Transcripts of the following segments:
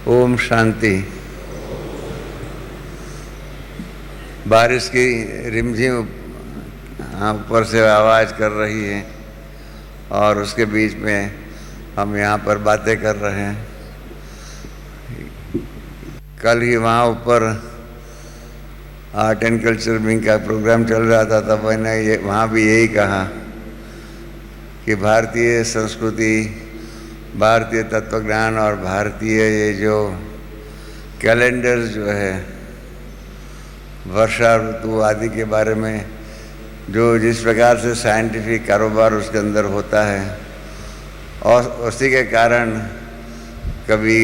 ओम शांति। बारिश की रिमझिम ऊपर से आवाज़ कर रही है और उसके बीच में हम यहाँ पर बातें कर रहे हैं। कल ही वहाँ ऊपर आर्ट एंड कल्चर विंग का प्रोग्राम चल रहा था, तब मैंने वहाँ भी यही कहा कि भारतीय संस्कृति, भारतीय तत्वज्ञान और भारतीय ये जो कैलेंडर जो है वर्षा ऋतु आदि के बारे में जो जिस प्रकार से साइंटिफिक कारोबार उसके अंदर होता है, और उसी के कारण कभी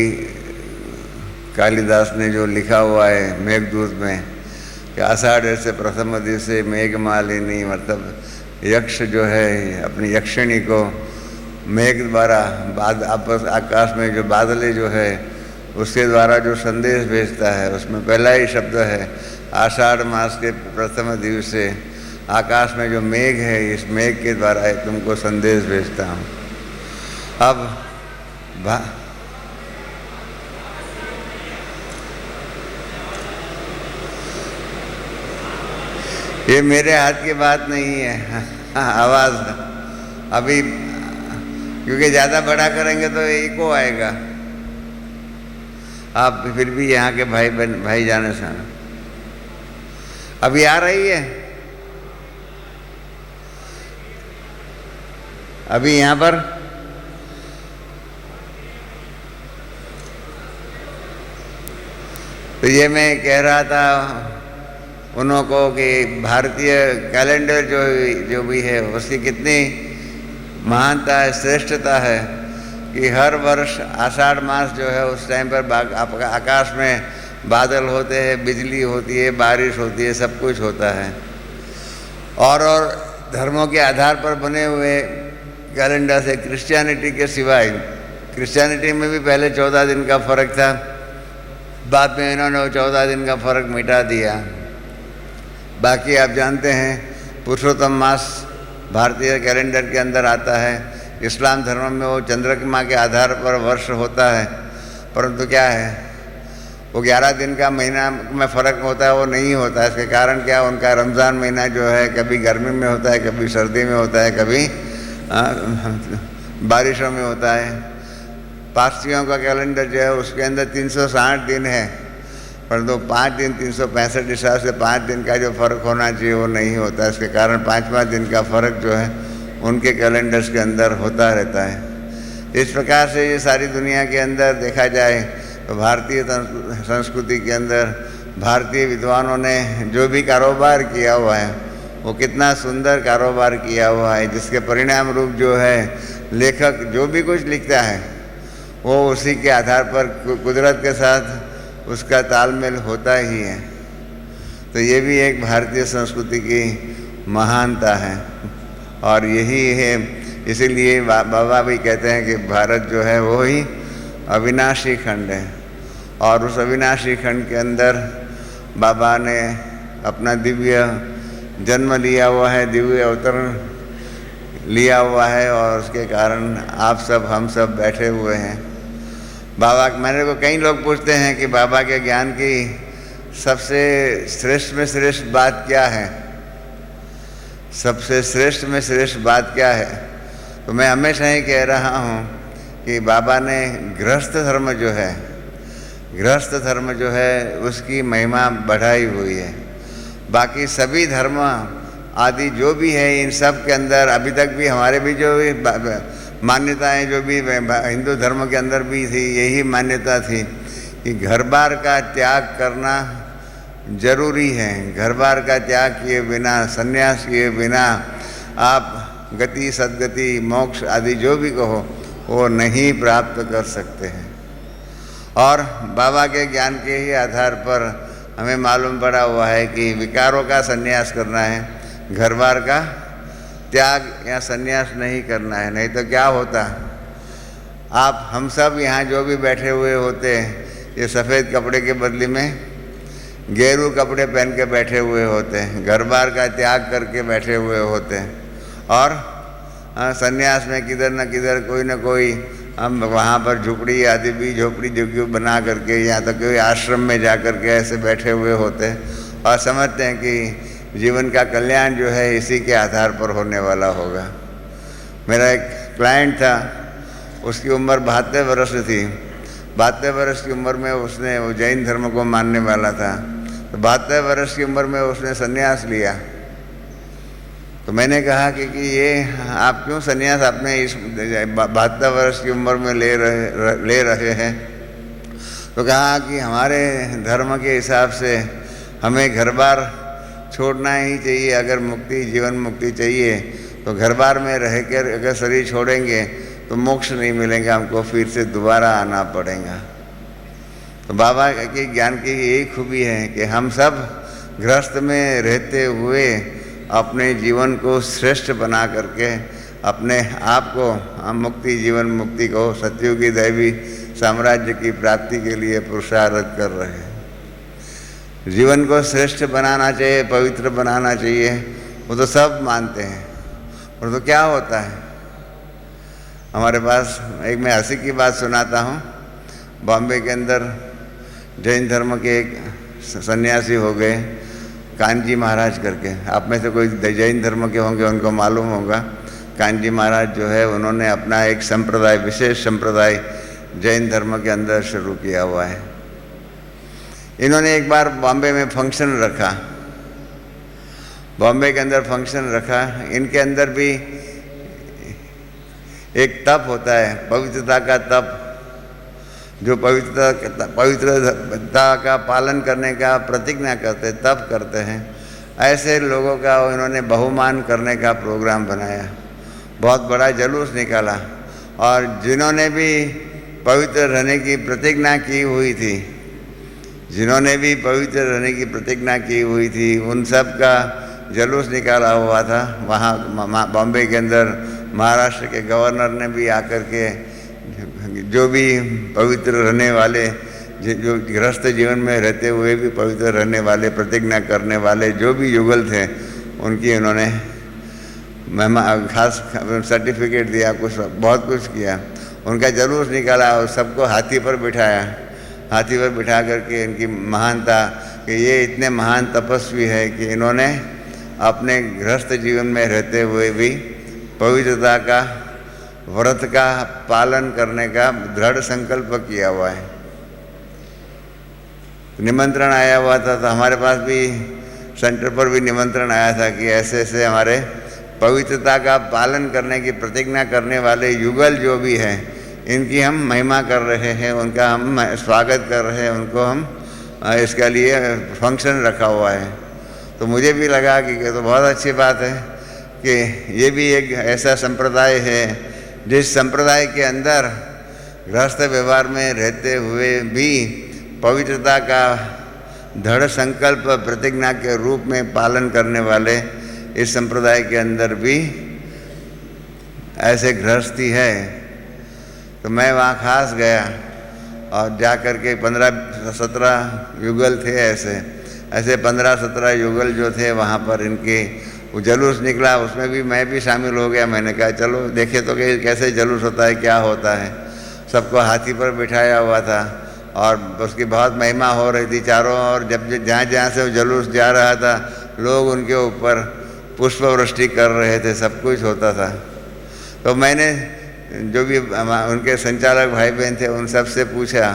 कालिदास ने जो लिखा हुआ है मेघदूत में कि आषाढ़ से प्रथम दिवसे मेघमालिनी, मतलब यक्ष जो है अपनी यक्षिणी को मेघ द्वारा आपस आकाश में जो बादले जो है उसके द्वारा जो संदेश भेजता है, उसमें पहला ही शब्द है आषाढ़ मास के प्रथम दिवसे आकाश में जो मेघ है, इस मेघ के द्वारा तुमको संदेश भेजता हूँ। अब ये मेरे हाथ की बात नहीं है, आवाज़ अभी, क्योंकि ज़्यादा बड़ा करेंगे तो इको आएगा। आप फिर भी यहाँ के भाई जाने से अभी आ रही है, अभी यहाँ पर तो ये मैं कह रहा था उन्हों को कि भारतीय कैलेंडर जो भी है उसकी कितनी महानता है, श्रेष्ठता है कि हर वर्ष आषाढ़ मास जो है उस टाइम पर आकाश में बादल होते हैं, बिजली होती है, बारिश होती है, सब कुछ होता है। और धर्मों के आधार पर बने हुए कैलेंडर से क्रिश्चियनिटी के सिवाय, क्रिश्चियनिटी में भी पहले 14 दिन का फ़र्क था, बाद में इन्होंने 14 दिन का फ़र्क मिटा दिया। बाकी आप जानते हैं पुरुषोत्तम मास भारतीय कैलेंडर के अंदर आता है। इस्लाम धर्म में वो चंद्रमा के आधार पर वर्ष होता है, परंतु क्या है वो 11 दिन का महीना में फ़र्क होता है, वो नहीं होता है। इसके कारण क्या, उनका रमज़ान महीना जो है कभी गर्मी में होता है, कभी सर्दी में होता है, कभी बारिशों में होता है। पारसियों का कैलेंडर जो है उसके अंदर 360 दिन है, परंतु 5 दिन 365 हिसाब से 5 दिन का जो फ़र्क होना चाहिए वो नहीं होता। इसके कारण 5वां दिन का फ़र्क जो है उनके कैलेंडर्स के अंदर होता रहता है। इस प्रकार से ये सारी दुनिया के अंदर देखा जाए तो भारतीय संस्कृति के अंदर भारतीय विद्वानों ने जो भी कारोबार किया हुआ है वो कितना सुंदर कारोबार किया हुआ है, जिसके परिणाम रूप जो है लेखक जो भी कुछ लिखता है वो उसी के आधार पर कुदरत के साथ उसका तालमेल होता ही है। तो ये भी एक भारतीय संस्कृति की महानता है और यही है, इसीलिए बाबा भी कहते हैं कि भारत जो है वो ही अविनाशी खंड है। और उस अविनाशी खंड के अंदर बाबा ने अपना दिव्य जन्म लिया हुआ है, दिव्य अवतरण लिया हुआ है, और उसके कारण आप सब हम सब बैठे हुए हैं। बाबा, मैंने को कई लोग पूछते हैं कि बाबा के ज्ञान की सबसे श्रेष्ठ में श्रेष्ठ बात क्या है, सबसे श्रेष्ठ में श्रेष्ठ बात क्या है, तो मैं हमेशा ही कह रहा हूँ कि बाबा ने गृहस्थ धर्म जो है, गृहस्थ धर्म जो है उसकी महिमा बढ़ाई हुई है। बाकी सभी धर्म आदि जो भी है इन सब के अंदर अभी तक भी हमारे भी जो मान्यताएं जो भी हिंदू धर्म के अंदर भी थी, यही मान्यता थी कि घर बार का त्याग करना जरूरी है। घर बार का त्याग किए बिना, संन्यास किए बिना आप गति, सद्गति, मोक्ष आदि जो भी कहो वो नहीं प्राप्त कर सकते हैं। और बाबा के ज्ञान के ही आधार पर हमें मालूम पड़ा हुआ है कि विकारों का संन्यास करना है, घर बार का त्याग या संन्यास नहीं करना है। नहीं तो क्या होता, आप हम सब यहाँ जो भी बैठे हुए होते हैं ये सफ़ेद कपड़े के बदले में गेरू कपड़े पहन के बैठे हुए होते हैं, घर बार का त्याग करके बैठे हुए होते हैं, और संन्यास में किधर न किधर कोई न कोई हम वहाँ पर झुपड़ी आदि भी झोपड़ी झुग्गी बना करके या तो कोई आश्रम में जा कर के ऐसे बैठे हुए होते और समझते हैं कि जीवन का कल्याण जो है इसी के आधार पर होने वाला होगा। मेरा एक क्लाइंट था, उसकी उम्र 72 वर्ष थी। 72 वर्ष की उम्र में उसने वो जैन धर्म को मानने वाला था, तो 72 वर्ष की उम्र में उसने संन्यास लिया। तो मैंने कहा कि ये आप क्यों संन्यास आपने इस 72 वर्ष की उम्र में ले रहे हैं? तो कहा कि हमारे धर्म के हिसाब से हमें घर बार छोड़ना ही चाहिए। अगर मुक्ति, जीवन मुक्ति चाहिए तो घर बार में रह कर अगर शरीर छोड़ेंगे तो मोक्ष नहीं मिलेगा, हमको फिर से दोबारा आना पड़ेगा। तो बाबा के ज्ञान की यही खूबी है कि हम सब गृहस्थ में रहते हुए अपने जीवन को श्रेष्ठ बना करके अपने आप को हम मुक्ति, जीवन मुक्ति को, सतयुगी दैवी साम्राज्य की प्राप्ति के लिए पुरुषार्थ कर रहे हैं। जीवन को श्रेष्ठ बनाना चाहिए, पवित्र बनाना चाहिए, वो तो सब मानते हैं। और तो क्या होता है, हमारे पास एक मैं हंसी की बात सुनाता हूँ। बॉम्बे के अंदर जैन धर्म के एक सन्यासी हो गए, कानजी महाराज करके। आप में से कोई जैन धर्म के होंगे, उनको मालूम होगा। कानजी महाराज जो है उन्होंने अपना एक संप्रदाय, विशेष संप्रदाय जैन धर्म के अंदर शुरू किया हुआ है। इन्होंने एक बार बॉम्बे में फंक्शन रखा, बॉम्बे के अंदर फंक्शन रखा। इनके अंदर भी एक तप होता है, पवित्रता का तप, जो पवित्रता का पालन करने का प्रतिज्ञा करते, तप करते हैं। ऐसे लोगों का इन्होंने बहुमान करने का प्रोग्राम बनाया, बहुत बड़ा जुलूस निकाला। और जिन्होंने भी पवित्र रहने की प्रतिज्ञा की हुई थी, जिन्होंने भी पवित्र रहने की प्रतिज्ञा की हुई थी, उन सब का जुलूस निकाला हुआ था। वहाँ बॉम्बे के अंदर महाराष्ट्र के गवर्नर ने भी आकर के जो भी पवित्र रहने वाले, जो गृहस्थ जीवन में रहते हुए भी पवित्र रहने वाले, प्रतिज्ञा करने वाले जो भी युगल थे, उनकी उन्होंने खास सर्टिफिकेट दिया, कुछ बहुत कुछ किया। उनका जुलूस निकाला और सबको हाथी पर बिठाया। हाथी पर बिठा करके इनकी महानता कि ये इतने महान तपस्वी है कि इन्होंने अपने गृहस्थ जीवन में रहते हुए भी पवित्रता का, व्रत का पालन करने का दृढ़ संकल्प किया हुआ है। निमंत्रण आया हुआ था, तो हमारे पास भी सेंटर पर भी निमंत्रण आया था कि ऐसे ऐसे हमारे पवित्रता का पालन करने की प्रतिज्ञा करने वाले युगल जो भी हैं, इनकी हम महिमा कर रहे हैं, उनका हम स्वागत कर रहे हैं, उनको हम इसके लिए फंक्शन रखा हुआ है। तो मुझे भी लगा कि तो बहुत अच्छी बात है कि ये भी एक ऐसा संप्रदाय है जिस संप्रदाय के अंदर गृहस्थ व्यवहार में रहते हुए भी पवित्रता का दृढ़ संकल्प प्रतिज्ञा के रूप में पालन करने वाले इस संप्रदाय के अंदर भी ऐसे गृहस्थी है। तो मैं वहाँ खास गया और जा कर के 15-17 युगल थे, ऐसे 15-17 युगल जो थे वहाँ पर इनके वो जुलूस निकला, उसमें भी मैं भी शामिल हो गया। मैंने कहा चलो देखे तो कि कैसे जुलूस होता है, क्या होता है। सबको हाथी पर बिठाया हुआ था और उसकी बहुत महिमा हो रही थी चारों ओर। जब जहाँ जहाँ से वो जुलूस जा रहा था, लोग उनके ऊपर पुष्प वृष्टि कर रहे थे, सब कुछ होता था। तो मैंने जो भी उनके संचालक भाई बहन थे, उन सब से पूछा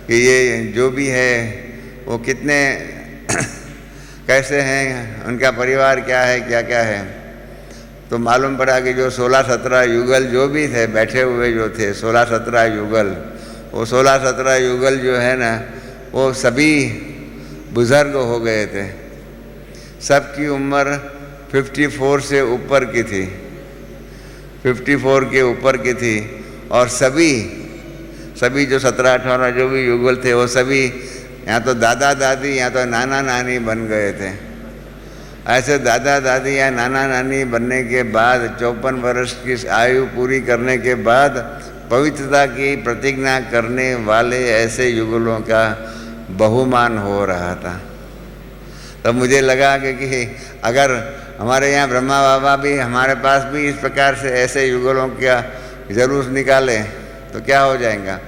कि ये जो भी है वो कितने कैसे हैं, उनका परिवार क्या है, क्या क्या है। तो मालूम पड़ा कि जो 16-17 युगल जो भी थे बैठे हुए जो थे, 16-17 युगल, वो 16-17 युगल जो है ना, वो सभी बुज़ुर्ग हो गए थे। सबकी उम्र 54 से ऊपर की थी, 54 के ऊपर की थी। और सभी जो 17-18 जो भी युगल थे, वो सभी या तो दादा दादी या तो नाना नानी बन गए थे। ऐसे दादा दादी या नाना नानी बनने के बाद 54 वर्ष की आयु पूरी करने के बाद पवित्रता की प्रतिज्ञा करने वाले ऐसे युगलों का बहुमान हो रहा था। तब मुझे लगा कि अगर हमारे यहाँ ब्रह्मा बाबा भी हमारे पास भी इस प्रकार से ऐसे युगलों का जुलूस निकाले तो क्या हो जाएगा?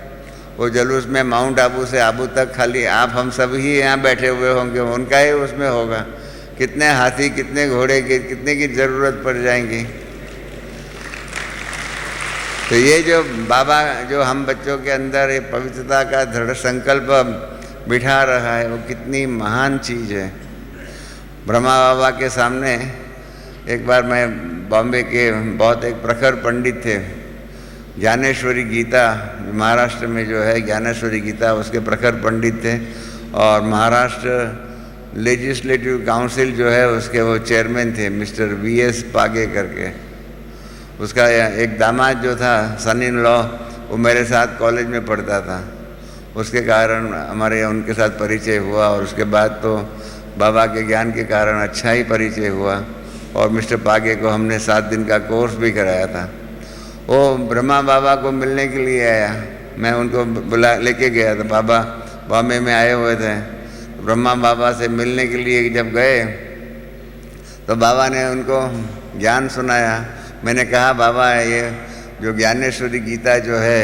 वो जुलूस में माउंट आबू से आबू तक खाली आप हम सब ही यहाँ बैठे हुए होंगे, उनका ही उसमें होगा। कितने हाथी, कितने घोड़े की, कितने की ज़रूरत पड़ जाएंगी। तो ये जो बाबा जो हम बच्चों के अंदर ये पवित्रता का दृढ़ संकल्प बिठा रहा है, वो कितनी महान चीज़ है। ब्रह्मा बाबा के सामने एक बार मैं बॉम्बे के बहुत एक प्रखर पंडित थे, ज्ञानेश्वरी गीता महाराष्ट्र में जो है ज्ञानेश्वरी गीता, उसके प्रखर पंडित थे। और महाराष्ट्र लेजिस्लेटिव काउंसिल जो है उसके वो चेयरमैन थे, मिस्टर वीएस पागे करके। उसका एक दामाद जो था, सन इन लॉ, वो मेरे साथ कॉलेज में पढ़ता था। उसके कारण हमारे उनके साथ परिचय हुआ और उसके बाद तो बाबा के ज्ञान के कारण अच्छा ही परिचय हुआ। और मिस्टर पागे को हमने 7 दिन का कोर्स भी कराया था। वो ब्रह्मा बाबा को मिलने के लिए आया, मैं उनको बुला लेके गया था। बाबा बॉम्बे में आए हुए थे। ब्रह्मा बाबा से मिलने के लिए जब गए तो बाबा ने उनको ज्ञान सुनाया। मैंने कहा बाबा ये जो ज्ञानेश्वरी गीता जो है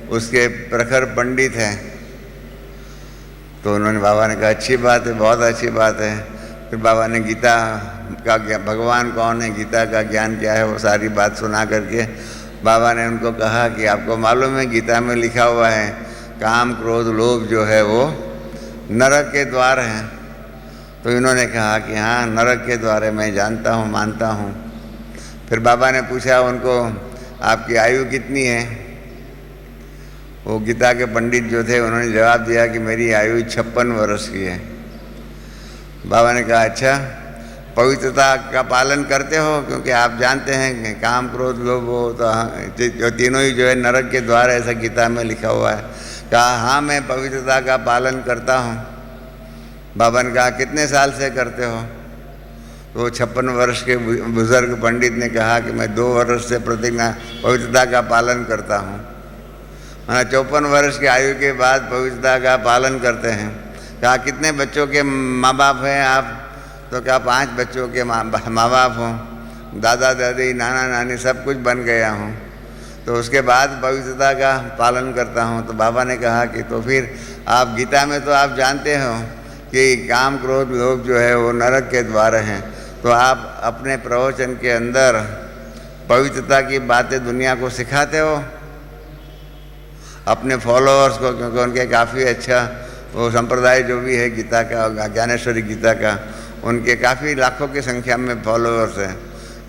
उसके प्रखर पंडित हैं। तो उन्होंने, बाबा ने कहा अच्छी बात है, बहुत अच्छी बात है। फिर बाबा ने गीता का भगवान कौन है, गीता का ज्ञान क्या है, वो सारी बात सुना करके बाबा ने उनको कहा कि आपको मालूम है गीता में लिखा हुआ है काम क्रोध लोभ जो है वो नरक के द्वार हैं। तो इन्होंने कहा कि हाँ नरक के द्वार है, मैं जानता हूँ, मानता हूँ। फिर बाबा ने पूछा उनको आपकी आयु कितनी है। वो गीता के पंडित जो थे उन्होंने जवाब दिया कि मेरी आयु 56 वर्ष की है। बाबा ने कहा अच्छा, पवित्रता का पालन करते हो? क्योंकि आप जानते हैं कि काम क्रोध लोभ वो तो जो तीनों ही जो है नरक के द्वार, ऐसा गीता में लिखा हुआ है। कहा हाँ मैं पवित्रता का पालन करता हूँ। बाबा ने कहा कितने साल से करते हो? तो 56 वर्ष के बुजुर्ग पंडित ने कहा कि मैं 2 वर्ष से प्रतिज्ञा पवित्रता का पालन करता हूँ। 54 वर्ष की आयु के बाद पवित्रता का पालन करते हैं। कहा कितने बच्चों के माँ बाप हैं आप? तो क्या 5 बच्चों के माँ बाप हों, दादा दादी नाना नानी सब कुछ बन गया हूँ, तो उसके बाद पवित्रता का पालन करता हूँ। तो बाबा ने कहा कि तो फिर आप गीता में तो आप जानते हो कि काम क्रोध लोभ जो है वो नरक के द्वार हैं, तो आप अपने प्रवचन के अंदर पवित्रता की बातें दुनिया को सिखाते हो अपने फॉलोअर्स को, क्योंकि उनके काफ़ी अच्छा वो संप्रदाय जो भी है गीता का, ज्ञानेश्वरी गीता का, उनके काफ़ी लाखों की संख्या में फॉलोअर्स हैं।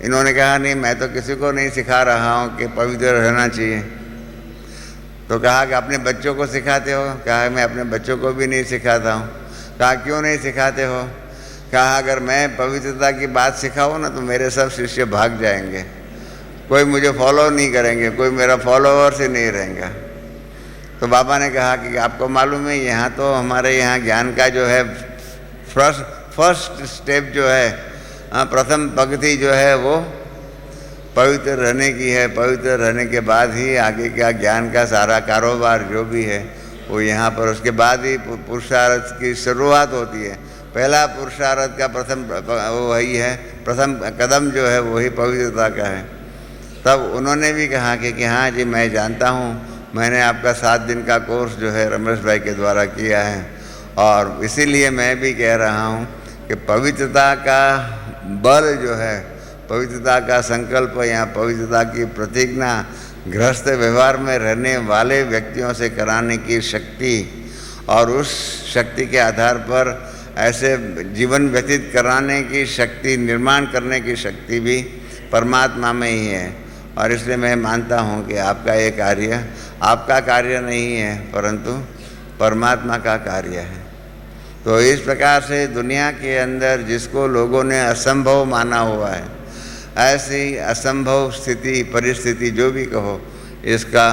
इन्होंने कहा नहीं मैं तो किसी को नहीं सिखा रहा हूँ कि पवित्र रहना चाहिए। तो कहा कि अपने बच्चों को सिखाते हो? कहा मैं अपने बच्चों को भी नहीं सिखाता हूँ। कहा क्यों नहीं सिखाते हो? कहा अगर मैं पवित्रता की बात सिखाऊँ ना तो मेरे सब शिष्य भाग जाएंगे, कोई मुझे फॉलो नहीं करेंगे, कोई मेरा फॉलोअर्स ही नहीं रहेगा। तो बाबा ने कहा कि आपको मालूम है यहाँ तो हमारे यहाँ ज्ञान का जो है फर्स्ट स्टेप जो है, प्रथम पंक्ति जो है वो पवित्र रहने की है। पवित्र रहने के बाद ही आगे का ज्ञान का सारा कारोबार जो भी है वो यहाँ पर, उसके बाद ही पुरुषार्थ की शुरुआत होती है। पहला पुरुषार्थ का प्रथम वो वही है, प्रथम कदम जो है वही पवित्रता का है। तब उन्होंने भी कहा कि हाँ जी मैं जानता हूँ, मैंने आपका 7 दिन का कोर्स जो है रमेश भाई के द्वारा किया है, और इसीलिए मैं भी कह रहा हूँ कि पवित्रता का बल जो है, पवित्रता का संकल्प या पवित्रता की प्रतिज्ञा गृहस्थ व्यवहार में रहने वाले व्यक्तियों से कराने की शक्ति, और उस शक्ति के आधार पर ऐसे जीवन व्यतीत कराने की शक्ति, निर्माण करने की शक्ति भी परमात्मा में ही है। और इसलिए मैं मानता हूँ कि आपका ये कार्य आपका कार्य नहीं है परंतु परमात्मा का कार्य है। तो इस प्रकार से दुनिया के अंदर जिसको लोगों ने असंभव माना हुआ है, ऐसी असंभव स्थिति परिस्थिति जो भी कहो, इसका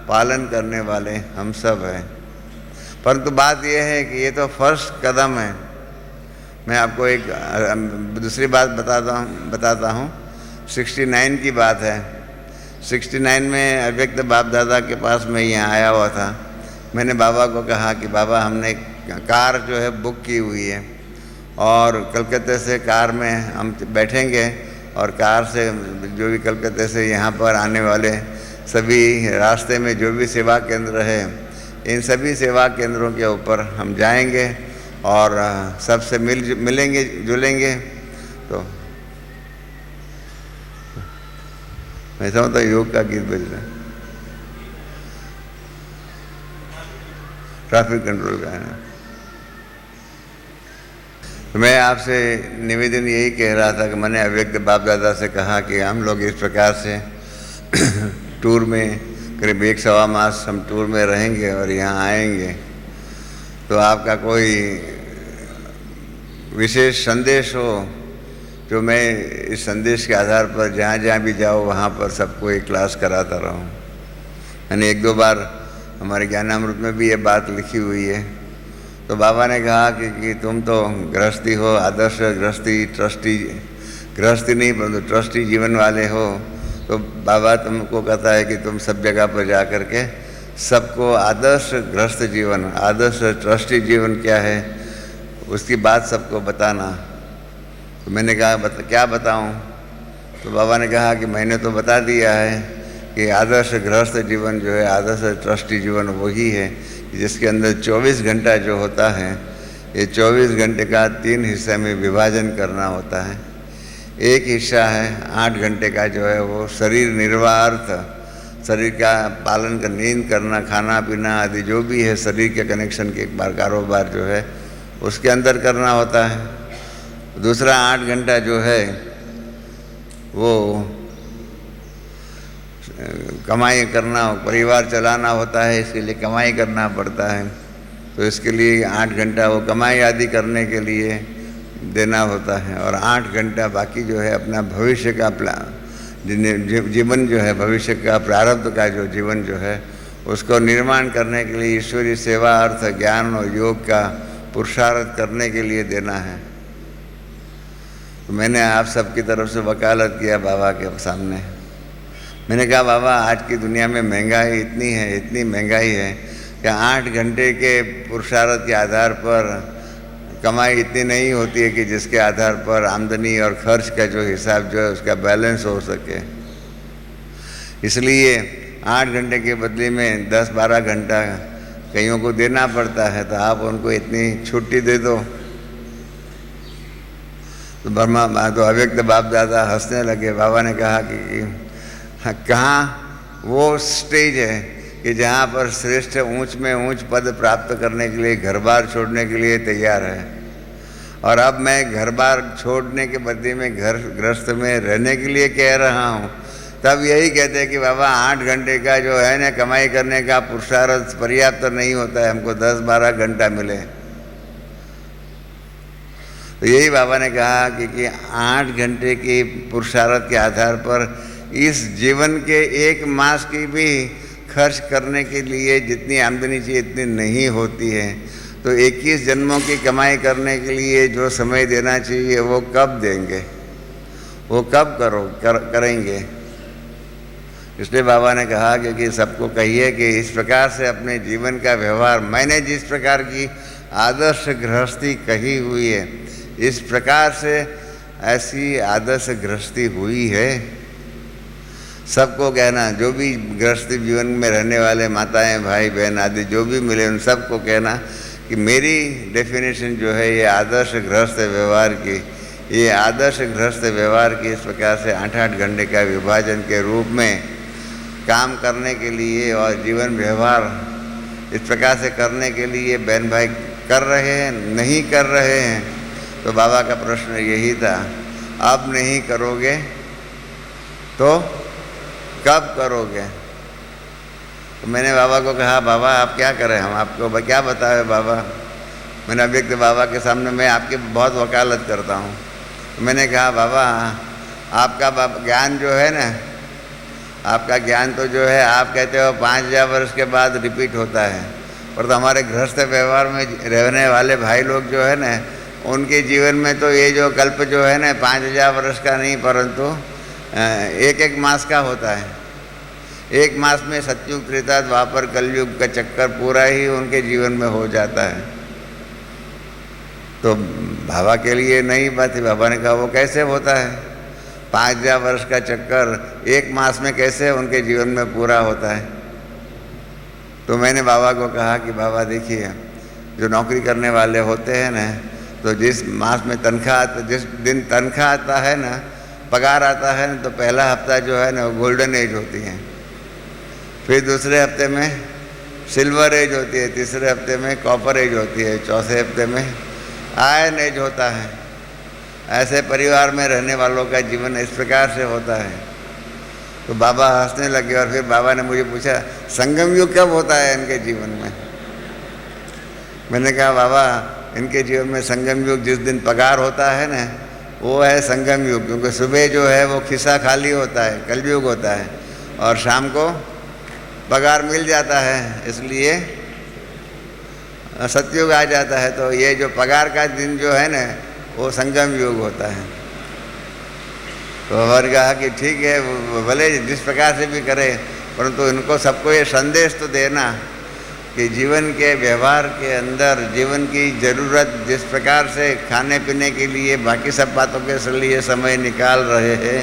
पालन करने वाले हम सब हैं। परंतु बात यह है कि ये तो फर्स्ट कदम है। मैं आपको एक दूसरी बात बताता हूँ। 69 की बात है। 69 में अव्यक्त बाप दादा के पास मैं यहाँ आया हुआ था। मैंने बाबा को कहा कि बाबा हमने कार जो है बुक की हुई है और कलकत्ते से कार में हम बैठेंगे और कार से जो भी कलकत्ते से यहाँ पर आने वाले सभी रास्ते में जो भी सेवा केंद्र है, इन सभी सेवा केंद्रों के ऊपर हम जाएंगे और सबसे मिलेंगे जुलेंगे। तो मैं समझता हूँ योग का गीत बज रहा है, ट्रैफिक कंट्रोल का है ना। तो मैं आपसे निवेदन यही कह रहा था कि मैंने अव्यक्त बाप दादा से कहा कि हम लोग इस प्रकार से टूर में करीब 1-1.25 मास हम टूर में रहेंगे और यहाँ आएंगे, तो आपका कोई विशेष संदेश हो जो मैं इस संदेश के आधार पर जहाँ जहाँ भी जाऊँ वहाँ पर सबको एक क्लास कराता रहूँ। मैंने 1-2 बार हमारे ज्ञानामृत में भी ये बात लिखी हुई है। तो बाबा ने कहा कि तुम तो गृहस्थी हो, आदर्श गृहस्थी, ट्रस्टी गृहस्थी नहीं परंतु ट्रस्टी जीवन वाले हो, तो बाबा तुमको कहता है कि तुम सब जगह पर जा कर के सबको आदर्श गृहस्थ जीवन, आदर्श ट्रस्टी जीवन क्या है उसकी बात सबको बताना। तो मैंने कहा क्या बताऊं? तो बाबा ने कहा कि मैंने तो बता दिया है कि आदर्श गृहस्थ जीवन जो है, आदर्श ट्रस्टी जीवन वही है जिसके अंदर 24 घंटा जो होता है, ये 24 घंटे का 3 हिस्से में विभाजन करना होता है। एक हिस्सा है 8 घंटे का जो है वो शरीर निर्वाहार्थ, शरीर का पालन कर, नींद करना, खाना पीना आदि जो भी है शरीर के कनेक्शन के एक बार कारोबार जो है उसके अंदर करना होता है। दूसरा 8 घंटा जो है वो कमाई करना, परिवार चलाना होता है, इसके लिए कमाई करना पड़ता है। तो इसके लिए 8 घंटा वो कमाई आदि करने के लिए देना होता है और 8 घंटा बाकी जो है अपना भविष्य का जीवन जो है, भविष्य का प्रारब्ध का जो जीवन जो है उसको निर्माण करने के लिए ईश्वरीय सेवा, अर्थ, ज्ञान और योग का पुरुषार्थ करने के लिए देना है। तो मैंने आप सबकी तरफ से वकालत किया बाबा के सामने। मैंने कहा बाबा आज की दुनिया में महंगाई इतनी है, इतनी महंगाई है कि 8 घंटे के पुरुषार्थ के आधार पर कमाई इतनी नहीं होती है कि जिसके आधार पर आमदनी और खर्च का जो हिसाब जो है उसका बैलेंस हो सके। इसलिए 8 घंटे के बदले में 10-12 घंटा कईयों को देना पड़ता है, तो आप उनको इतनी छुट्टी दे दो। तो तो अव्यक्त बाप दादा हंसने लगे। बाबा ने कहा कि कहाँ वो स्टेज है कि जहाँ पर श्रेष्ठ ऊंच में ऊंच पद प्राप्त करने के लिए घर बार छोड़ने के लिए तैयार है, और अब मैं घर बार छोड़ने के बदले में घर गृहस्थ में रहने के लिए कह रहा हूँ। तब यही कहते हैं कि बाबा 8 घंटे का जो है ना कमाई करने का पुरुषार्थ पर्याप्त नहीं होता है, हमको 10-12 घंटा मिले। तो यही बाबा ने कहा कि 8 घंटे के पुरुषार्थ के आधार पर इस जीवन के 1 मास की भी खर्च करने के लिए जितनी आमदनी चाहिए इतनी नहीं होती है। तो 21 जन्मों की कमाई करने के लिए जो समय देना चाहिए वो कब देंगे, वो कब करेंगे? इसलिए बाबा ने कहा कि सबको कहिए कि इस प्रकार से अपने जीवन का व्यवहार, मैंने जिस प्रकार की आदर्श गृहस्थी कही हुई है इस प्रकार से ऐसी आदर्श गृहस्थी हुई है। सबको कहना, जो भी गृहस्थी जीवन में रहने वाले माताएं, भाई बहन आदि जो भी मिले उन सबको कहना कि मेरी डेफिनेशन जो है ये आदर्श गृहस्थ व्यवहार की, ये आदर्श गृहस्थ व्यवहार की इस प्रकार से 8-8 घंटे का विभाजन के रूप में काम करने के लिए और जीवन व्यवहार इस प्रकार से करने के लिए बहन भाई कर रहे हैं, नहीं कर रहे हैं। तो बाबा का प्रश्न यही था, अब नहीं करोगे तो कब करोगे? तो मैंने बाबा को कहा बाबा आप क्या करें, हम आपको क्या बताएं बाबा। मैंने अव्यक्त बाबा के सामने मैं आपकी बहुत वकालत करता हूँ। तो मैंने कहा बाबा आपका ज्ञान जो है ना, आपका ज्ञान तो जो है आप कहते हो 5000 वर्ष के बाद रिपीट होता है, पर तो हमारे गृहस्थ व्यवहार में रहने वाले भाई लोग जो है ना उनके जीवन में तो ये जो कल्प जो है ना 5000 वर्ष का नहीं परंतु 1-1 मास का होता है। 1 मास में सतयुग, त्रेता, द्वापर, कलयुग का चक्कर पूरा ही उनके जीवन में हो जाता है। तो बाबा के लिए नई बात है। बाबा ने कहा वो कैसे होता है? 5000 वर्ष का चक्कर 1 मास में कैसे उनके जीवन में पूरा होता है। तो मैंने बाबा को कहा कि बाबा देखिए, जो नौकरी करने वाले होते हैं ना, तो जिस मास में जिस दिन तनख्वाह आता है ना, पगार आता है ना, तो पहला हफ्ता जो है ना वो गोल्डन एज होती है, फिर दूसरे हफ्ते में सिल्वर एज होती है, तीसरे हफ्ते में कॉपर एज होती है, चौथे हफ्ते में आयरन एज होता है। ऐसे परिवार में रहने वालों का जीवन इस प्रकार से होता है। तो बाबा हंसने लगे और फिर बाबा ने मुझे पूछा, संगम युग कब होता है इनके जीवन में? मैंने कहा बाबा, इनके जीवन में संगम युग जिस दिन पगार होता है ना, वो है संगम युग, क्योंकि सुबह जो है वो खिस्सा खाली होता है, कलयुग होता है, और शाम को पगार मिल जाता है, इसलिए सतयुग आ जाता है। तो ये जो पगार का दिन जो है ना, वो संगम युग होता है। तो और कहा कि ठीक है, भले जिस प्रकार से भी करे, परंतु इनको सबको ये संदेश तो देना कि जीवन के व्यवहार के अंदर जीवन की ज़रूरत जिस प्रकार से खाने पीने के लिए बाकी सब बातों के लिए समय निकाल रहे हैं,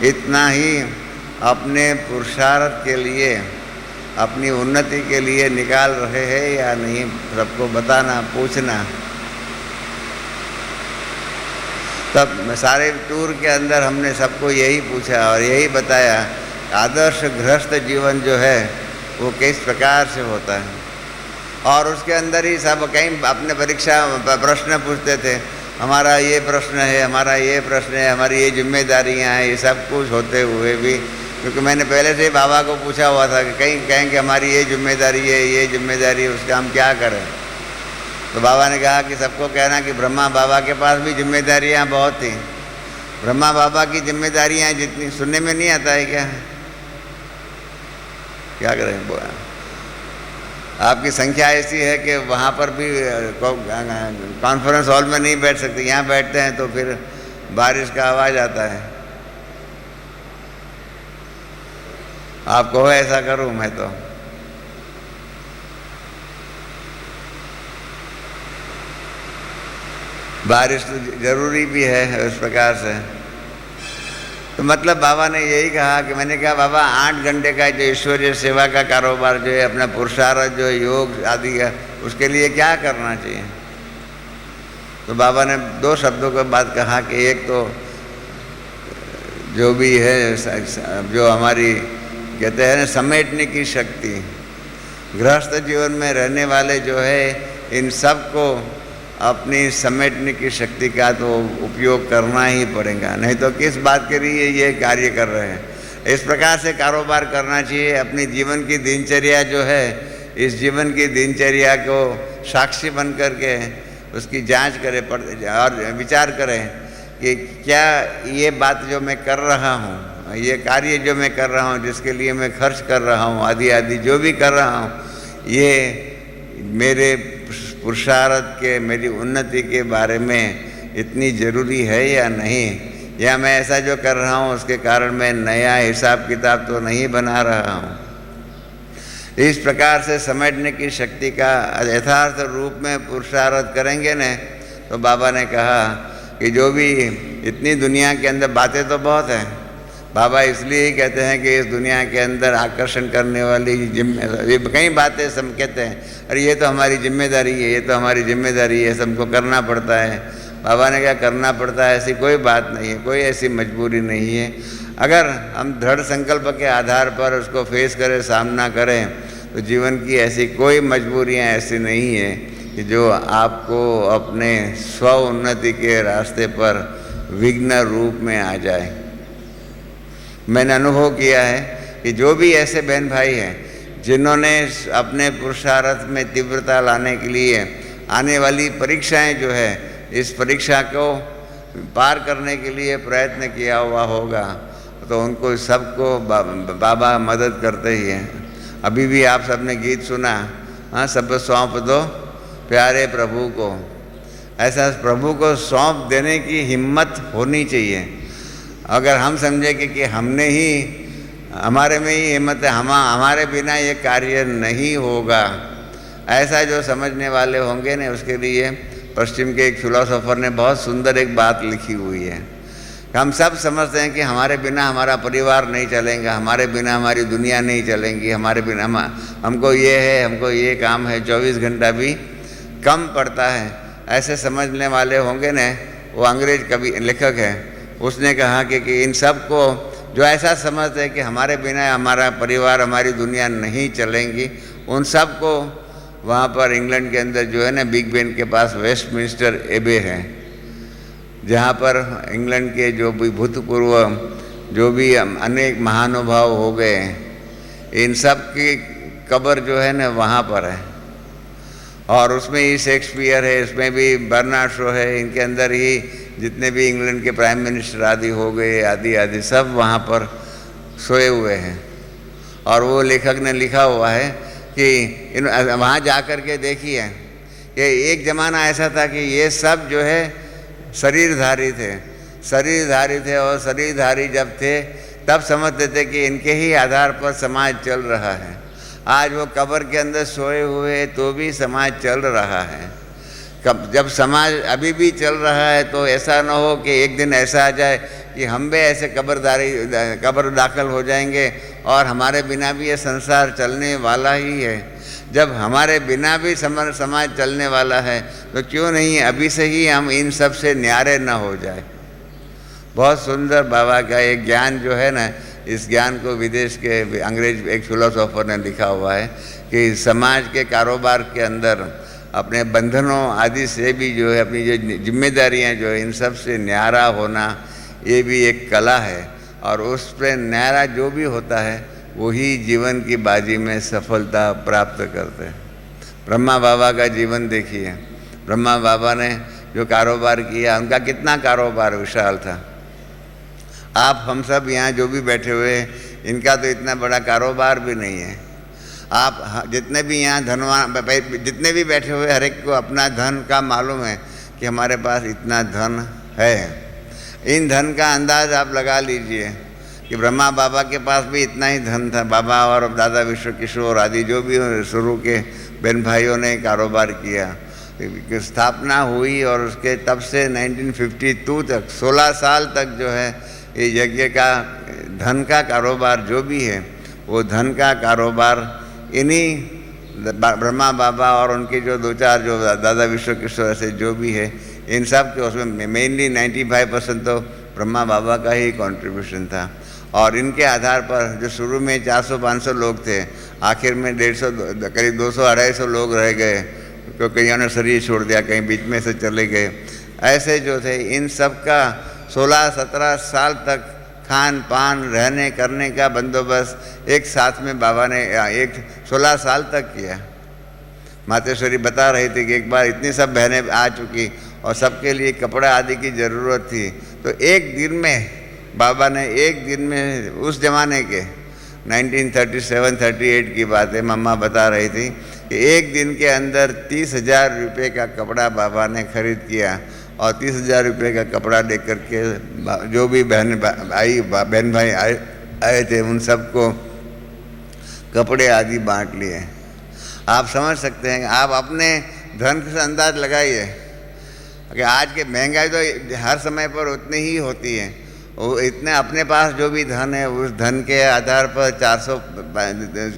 इतना ही अपने पुरुषार्थ के लिए, अपनी उन्नति के लिए निकाल रहे हैं या नहीं, सबको बताना, पूछना। तब सारे टूर के अंदर हमने सबको यही पूछा और यही बताया, आदर्श गृहस्थ जीवन जो है वो किस प्रकार से होता है। और उसके अंदर ही सब कहीं अपने परीक्षा प्रश्न पूछते थे, हमारा ये प्रश्न है, हमारा ये प्रश्न है, हमारी ये जिम्मेदारियां हैं, ये सब कुछ होते हुए भी, क्योंकि मैंने पहले से ही बाबा को पूछा हुआ था कि कहीं कहें कि हमारी ये जिम्मेदारी है, ये जिम्मेदारी है, उसका हम क्या करें। तो बाबा ने कहा कि सबको कहना कि ब्रह्मा बाबा के पास भी जिम्मेदारियां बहुत थी। ब्रह्मा बाबा की जिम्मेदारियां जितनी सुनने में नहीं आता है क्या करें। आपकी संख्या ऐसी है कि वहाँ पर भी कॉन्फ्रेंस हॉल में नहीं बैठ सकते, यहाँ बैठते हैं तो फिर बारिश का आवाज़ आता है। आप कहो ऐसा करूँ मैं तो बारिश तो जरूरी भी है उस प्रकार से। तो मतलब बाबा ने यही कहा कि मैंने कहा बाबा 8 घंटे का जो ईश्वरीय सेवा का कारोबार जो है, अपना पुरुषार्थ जो योग आदि है, उसके लिए क्या करना चाहिए। तो बाबा ने 2 शब्दों के बाद कहा कि एक तो जो भी है, जो हमारी कहते हैं ना समेटने की शक्ति, गृहस्थ जीवन में रहने वाले जो है, इन सब को अपनी समेटने की शक्ति का तो उपयोग करना ही पड़ेगा, नहीं तो किस बात के लिए ये कार्य कर रहे हैं। इस प्रकार से कारोबार करना चाहिए। अपनी जीवन की दिनचर्या जो है, इस जीवन की दिनचर्या को साक्षी बन कर के उसकी जांच करें और विचार करें कि क्या ये बात जो मैं कर रहा हूँ, ये कार्य जो मैं कर रहा हूँ, जिसके लिए मैं खर्च कर रहा हूँ, आदि आदि जो भी कर रहा हूँ, ये मेरे पुरुषार्थ के, मेरी उन्नति के बारे में इतनी ज़रूरी है या नहीं, या मैं ऐसा जो कर रहा हूँ उसके कारण मैं नया हिसाब किताब तो नहीं बना रहा हूँ। इस प्रकार से समेटने की शक्ति का यथार्थ रूप में पुरुषार्थ करेंगे न, तो बाबा ने कहा कि जो भी इतनी दुनिया के अंदर बातें तो बहुत हैं, बाबा इसलिए ही कहते हैं कि इस दुनिया के अंदर आकर्षण करने वाली ये कई बातें सब कहते हैं, अरे ये तो हमारी जिम्मेदारी है, ये तो हमारी जिम्मेदारी है, सबको करना पड़ता है। बाबा ने क्या करना पड़ता है, ऐसी कोई बात नहीं है, कोई ऐसी मजबूरी नहीं है। अगर हम दृढ़ संकल्प के आधार पर उसको फेस करें, सामना करें, तो जीवन की ऐसी कोई मजबूरियाँ ऐसी नहीं है कि जो आपको अपने स्व उन्नति के रास्ते पर विघ्न रूप में आ जाए। मैंने अनुभव किया है कि जो भी ऐसे बहन भाई हैं जिन्होंने अपने पुरुषार्थ में तीव्रता लाने के लिए आने वाली परीक्षाएं जो है, इस परीक्षा को पार करने के लिए प्रयत्न किया हुआ होगा, तो उनको सबको बाबा मदद करते ही हैं। अभी भी आप सबने गीत सुना, हाँ, सब सौंप दो प्यारे प्रभु को। ऐसा प्रभु को सौंप देने की हिम्मत होनी चाहिए। अगर हम समझे कि हमने ही, हमारे में ही हिम्मत है, हमारे बिना ये कार्य नहीं होगा, ऐसा जो समझने वाले होंगे ना, उसके लिए पश्चिम के एक फिलोसोफर ने बहुत सुंदर एक बात लिखी हुई है। हम सब समझते हैं कि हमारे बिना हमारा परिवार नहीं चलेगा, हमारे बिना हमारी दुनिया नहीं चलेंगी, हमारे बिना हमको ये है, हमको ये काम है, 24 घंटा भी कम पड़ता है। ऐसे समझने वाले होंगे न, वो अंग्रेज कवि लेखक है, उसने कहा कि इन सब को जो ऐसा समझते हैं कि हमारे बिना हमारा परिवार हमारी दुनिया नहीं चलेंगी, उन सब को वहाँ पर इंग्लैंड के अंदर जो है ना, बिग बेन के पास वेस्टमिंस्टर एबे है, जहाँ पर इंग्लैंड के जो भी भूतपूर्व जो भी अनेक महानुभाव हो गए, इन सब की कब्र जो है ना वहाँ पर है। और उसमें ही शेक्सपियर है, इसमें भी बर्नार्ड शॉ है, इनके अंदर ही जितने भी इंग्लैंड के प्राइम मिनिस्टर आदि हो गए, आदि आदि सब वहाँ पर सोए हुए हैं। और वो लेखक ने लिखा हुआ है कि वहाँ जा कर के देखिए कि एक ज़माना ऐसा था कि ये सब जो है शरीरधारी थे और शरीरधारी जब थे तब समझते थे कि इनके ही आधार पर समाज चल रहा है। आज वो कब्र के अंदर सोए हुए तो भी समाज चल रहा है। जब समाज अभी भी चल रहा है तो ऐसा न हो कि एक दिन ऐसा आ जाए कि हम भी ऐसे कब्र दाखिल हो जाएंगे और हमारे बिना भी ये संसार चलने वाला ही है। जब हमारे बिना भी समाज चलने वाला है तो क्यों नहीं अभी से ही हम इन सब से न्यारे न हो जाए। बहुत सुंदर बाबा का एक ज्ञान जो है ना, इस ज्ञान को विदेश के अंग्रेज एक फिलोसोफर ने लिखा हुआ है कि समाज के कारोबार के अंदर अपने बंधनों आदि से भी जो है अपनी जो जिम्मेदारियां जो है इन सब से न्यारा होना, ये भी एक कला है। और उस पर न्यारा जो भी होता है वही जीवन की बाजी में सफलता प्राप्त करते हैं। ब्रह्मा बाबा का जीवन देखिए, ब्रह्मा बाबा ने जो कारोबार किया, उनका कितना कारोबार विशाल था। आप हम सब यहाँ जो भी बैठे हुए हैं, इनका तो इतना बड़ा कारोबार भी नहीं है। आप जितने भी यहाँ धनवान जितने भी बैठे हुए, हर एक को अपना धन का मालूम है कि हमारे पास इतना धन है। इन धन का अंदाज आप लगा लीजिए कि ब्रह्मा बाबा के पास भी इतना ही धन था। बाबा और दादा विश्व किशोर आदि जो भी शुरू के बहन भाइयों ने कारोबार किया, स्थापना हुई और उसके तब से 1952 तक 16 साल तक जो है ये यज्ञ का धन का कारोबार जो भी है, वो धन का कारोबार इन्हीं ब्रह्मा बाबा और उनके जो दो चार जो दादा विश्व किशोर से जो भी है, इन सब के उसमें मेनली 95% तो ब्रह्मा बाबा का ही कंट्रीब्यूशन था। और इनके आधार पर जो शुरू में 400-500 लोग थे, आखिर में 150 करीब 200-250 लोग रह गए, क्योंकि कईयों ने शरीर छोड़ दिया, कहीं बीच में से चले गए। ऐसे जो थे इन सब का 16-17 साल तक खान पान रहने करने का बंदोबस्त एक साथ में बाबा ने एक 16 साल तक किया। मातेश्वरी बता रही थी कि एक बार इतनी सब बहनें आ चुकी और सबके लिए कपड़ा आदि की ज़रूरत थी, तो एक दिन में बाबा ने एक दिन में उस ज़माने के 1937-38 की बात है, मम्मा बता रही थी कि एक दिन के अंदर 30,000 रुपये का कपड़ा बाबा ने खरीद किया और 30,000 रुपये का कपड़ा दे करके जो भी बहन भाई आए थे उन सबको कपड़े आदि बांट लिए। आप समझ सकते हैं, आप अपने धन से अंदाज लगाइए कि आज के महंगाई तो हर समय पर उतनी ही होती है। वो इतने अपने पास जो भी धन है उस धन के आधार पर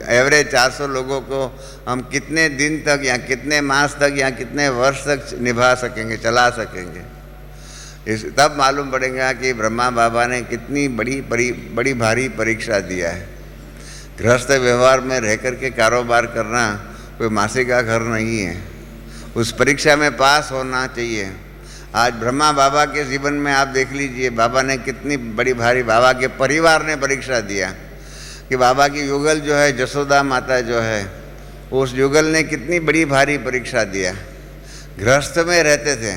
एवरेज 400 लोगों को हम कितने दिन तक या कितने मास तक या कितने वर्ष तक निभा सकेंगे, चला सकेंगे। तब मालूम पड़ेगा कि ब्रह्मा बाबा ने कितनी बड़ी भारी परीक्षा दिया है। गृहस्थ व्यवहार में रह कर के कारोबार करना कोई मासी का घर नहीं है, उस परीक्षा में पास होना चाहिए। आज ब्रह्मा बाबा के जीवन में आप देख लीजिए, बाबा ने कितनी बड़ी भारी, बाबा के परिवार ने परीक्षा दिया कि बाबा की युगल जो है, जसोदा माता जो है, उस युगल ने कितनी बड़ी भारी परीक्षा दिया। गृहस्थ में रहते थे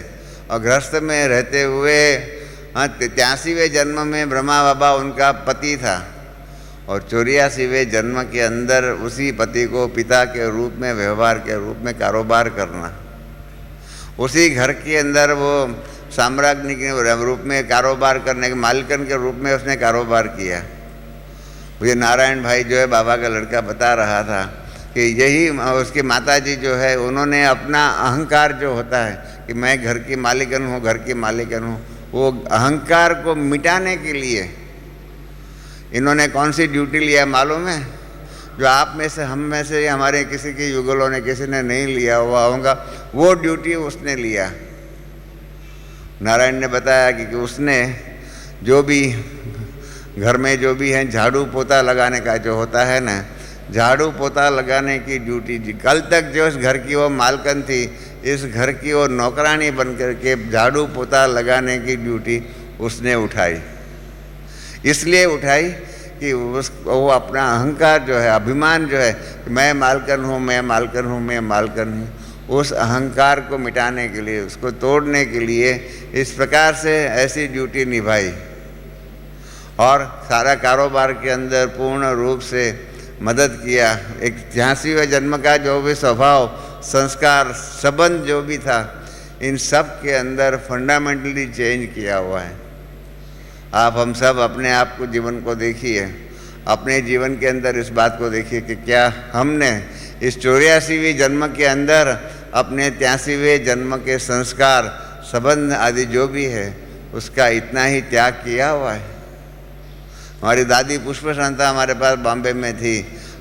और गृहस्थ में रहते हुए 83वें जन्म में ब्रह्मा बाबा उनका पति था और 84वें जन्म के अंदर उसी पति को पिता के रूप में, व्यवहार के रूप में कारोबार करना। उसी घर के अंदर वो साम्राज्ञी के रूप में कारोबार करने के मालिकन के रूप में उसने कारोबार किया। मुझे नारायण भाई जो है बाबा का लड़का बता रहा था कि यही उसकी माताजी जो है, उन्होंने अपना अहंकार जो होता है कि मैं घर की मालिकन हूँ, घर की मालिकन हूँ, वो अहंकार को मिटाने के लिए इन्होंने कौन सी ड्यूटी लिया मालूम है? जो आप में से, हम में से, हमारे किसी के युगलों ने, किसी ने नहीं लिया हुआ होगा, वो ड्यूटी उसने लिया। नारायण ने बताया कि उसने जो भी घर में जो भी है झाड़ू पोता लगाने का जो होता है ना, झाड़ू पोता लगाने की ड्यूटी, कल तक जो इस घर की वो मालकन थी, इस घर की वो नौकरानी बन कर के झाड़ू पोता लगाने की ड्यूटी उसने उठाई। इसलिए उठाई कि वो अपना अहंकार जो है, अभिमान जो है, मैं मालकन हूँ, मैं मालकन हूँ, मैं मालकन हूँ, उस अहंकार को मिटाने के लिए, उसको तोड़ने के लिए इस प्रकार से ऐसी ड्यूटी निभाई और सारा कारोबार के अंदर पूर्ण रूप से मदद किया। एक 86वें जन्म का जो भी स्वभाव, संस्कार, संबंध जो भी था, इन सब के अंदर फंडामेंटली चेंज किया हुआ है। आप हम सब अपने आप को, जीवन को देखिए, अपने जीवन के अंदर इस बात को देखिए कि क्या हमने इस 84वें जन्म के अंदर अपने 83वें जन्म के संस्कार, संबंध आदि जो भी है, उसका इतना ही त्याग किया हुआ है। हमारी दादी पुष्प शांता हमारे पास बॉम्बे में थी,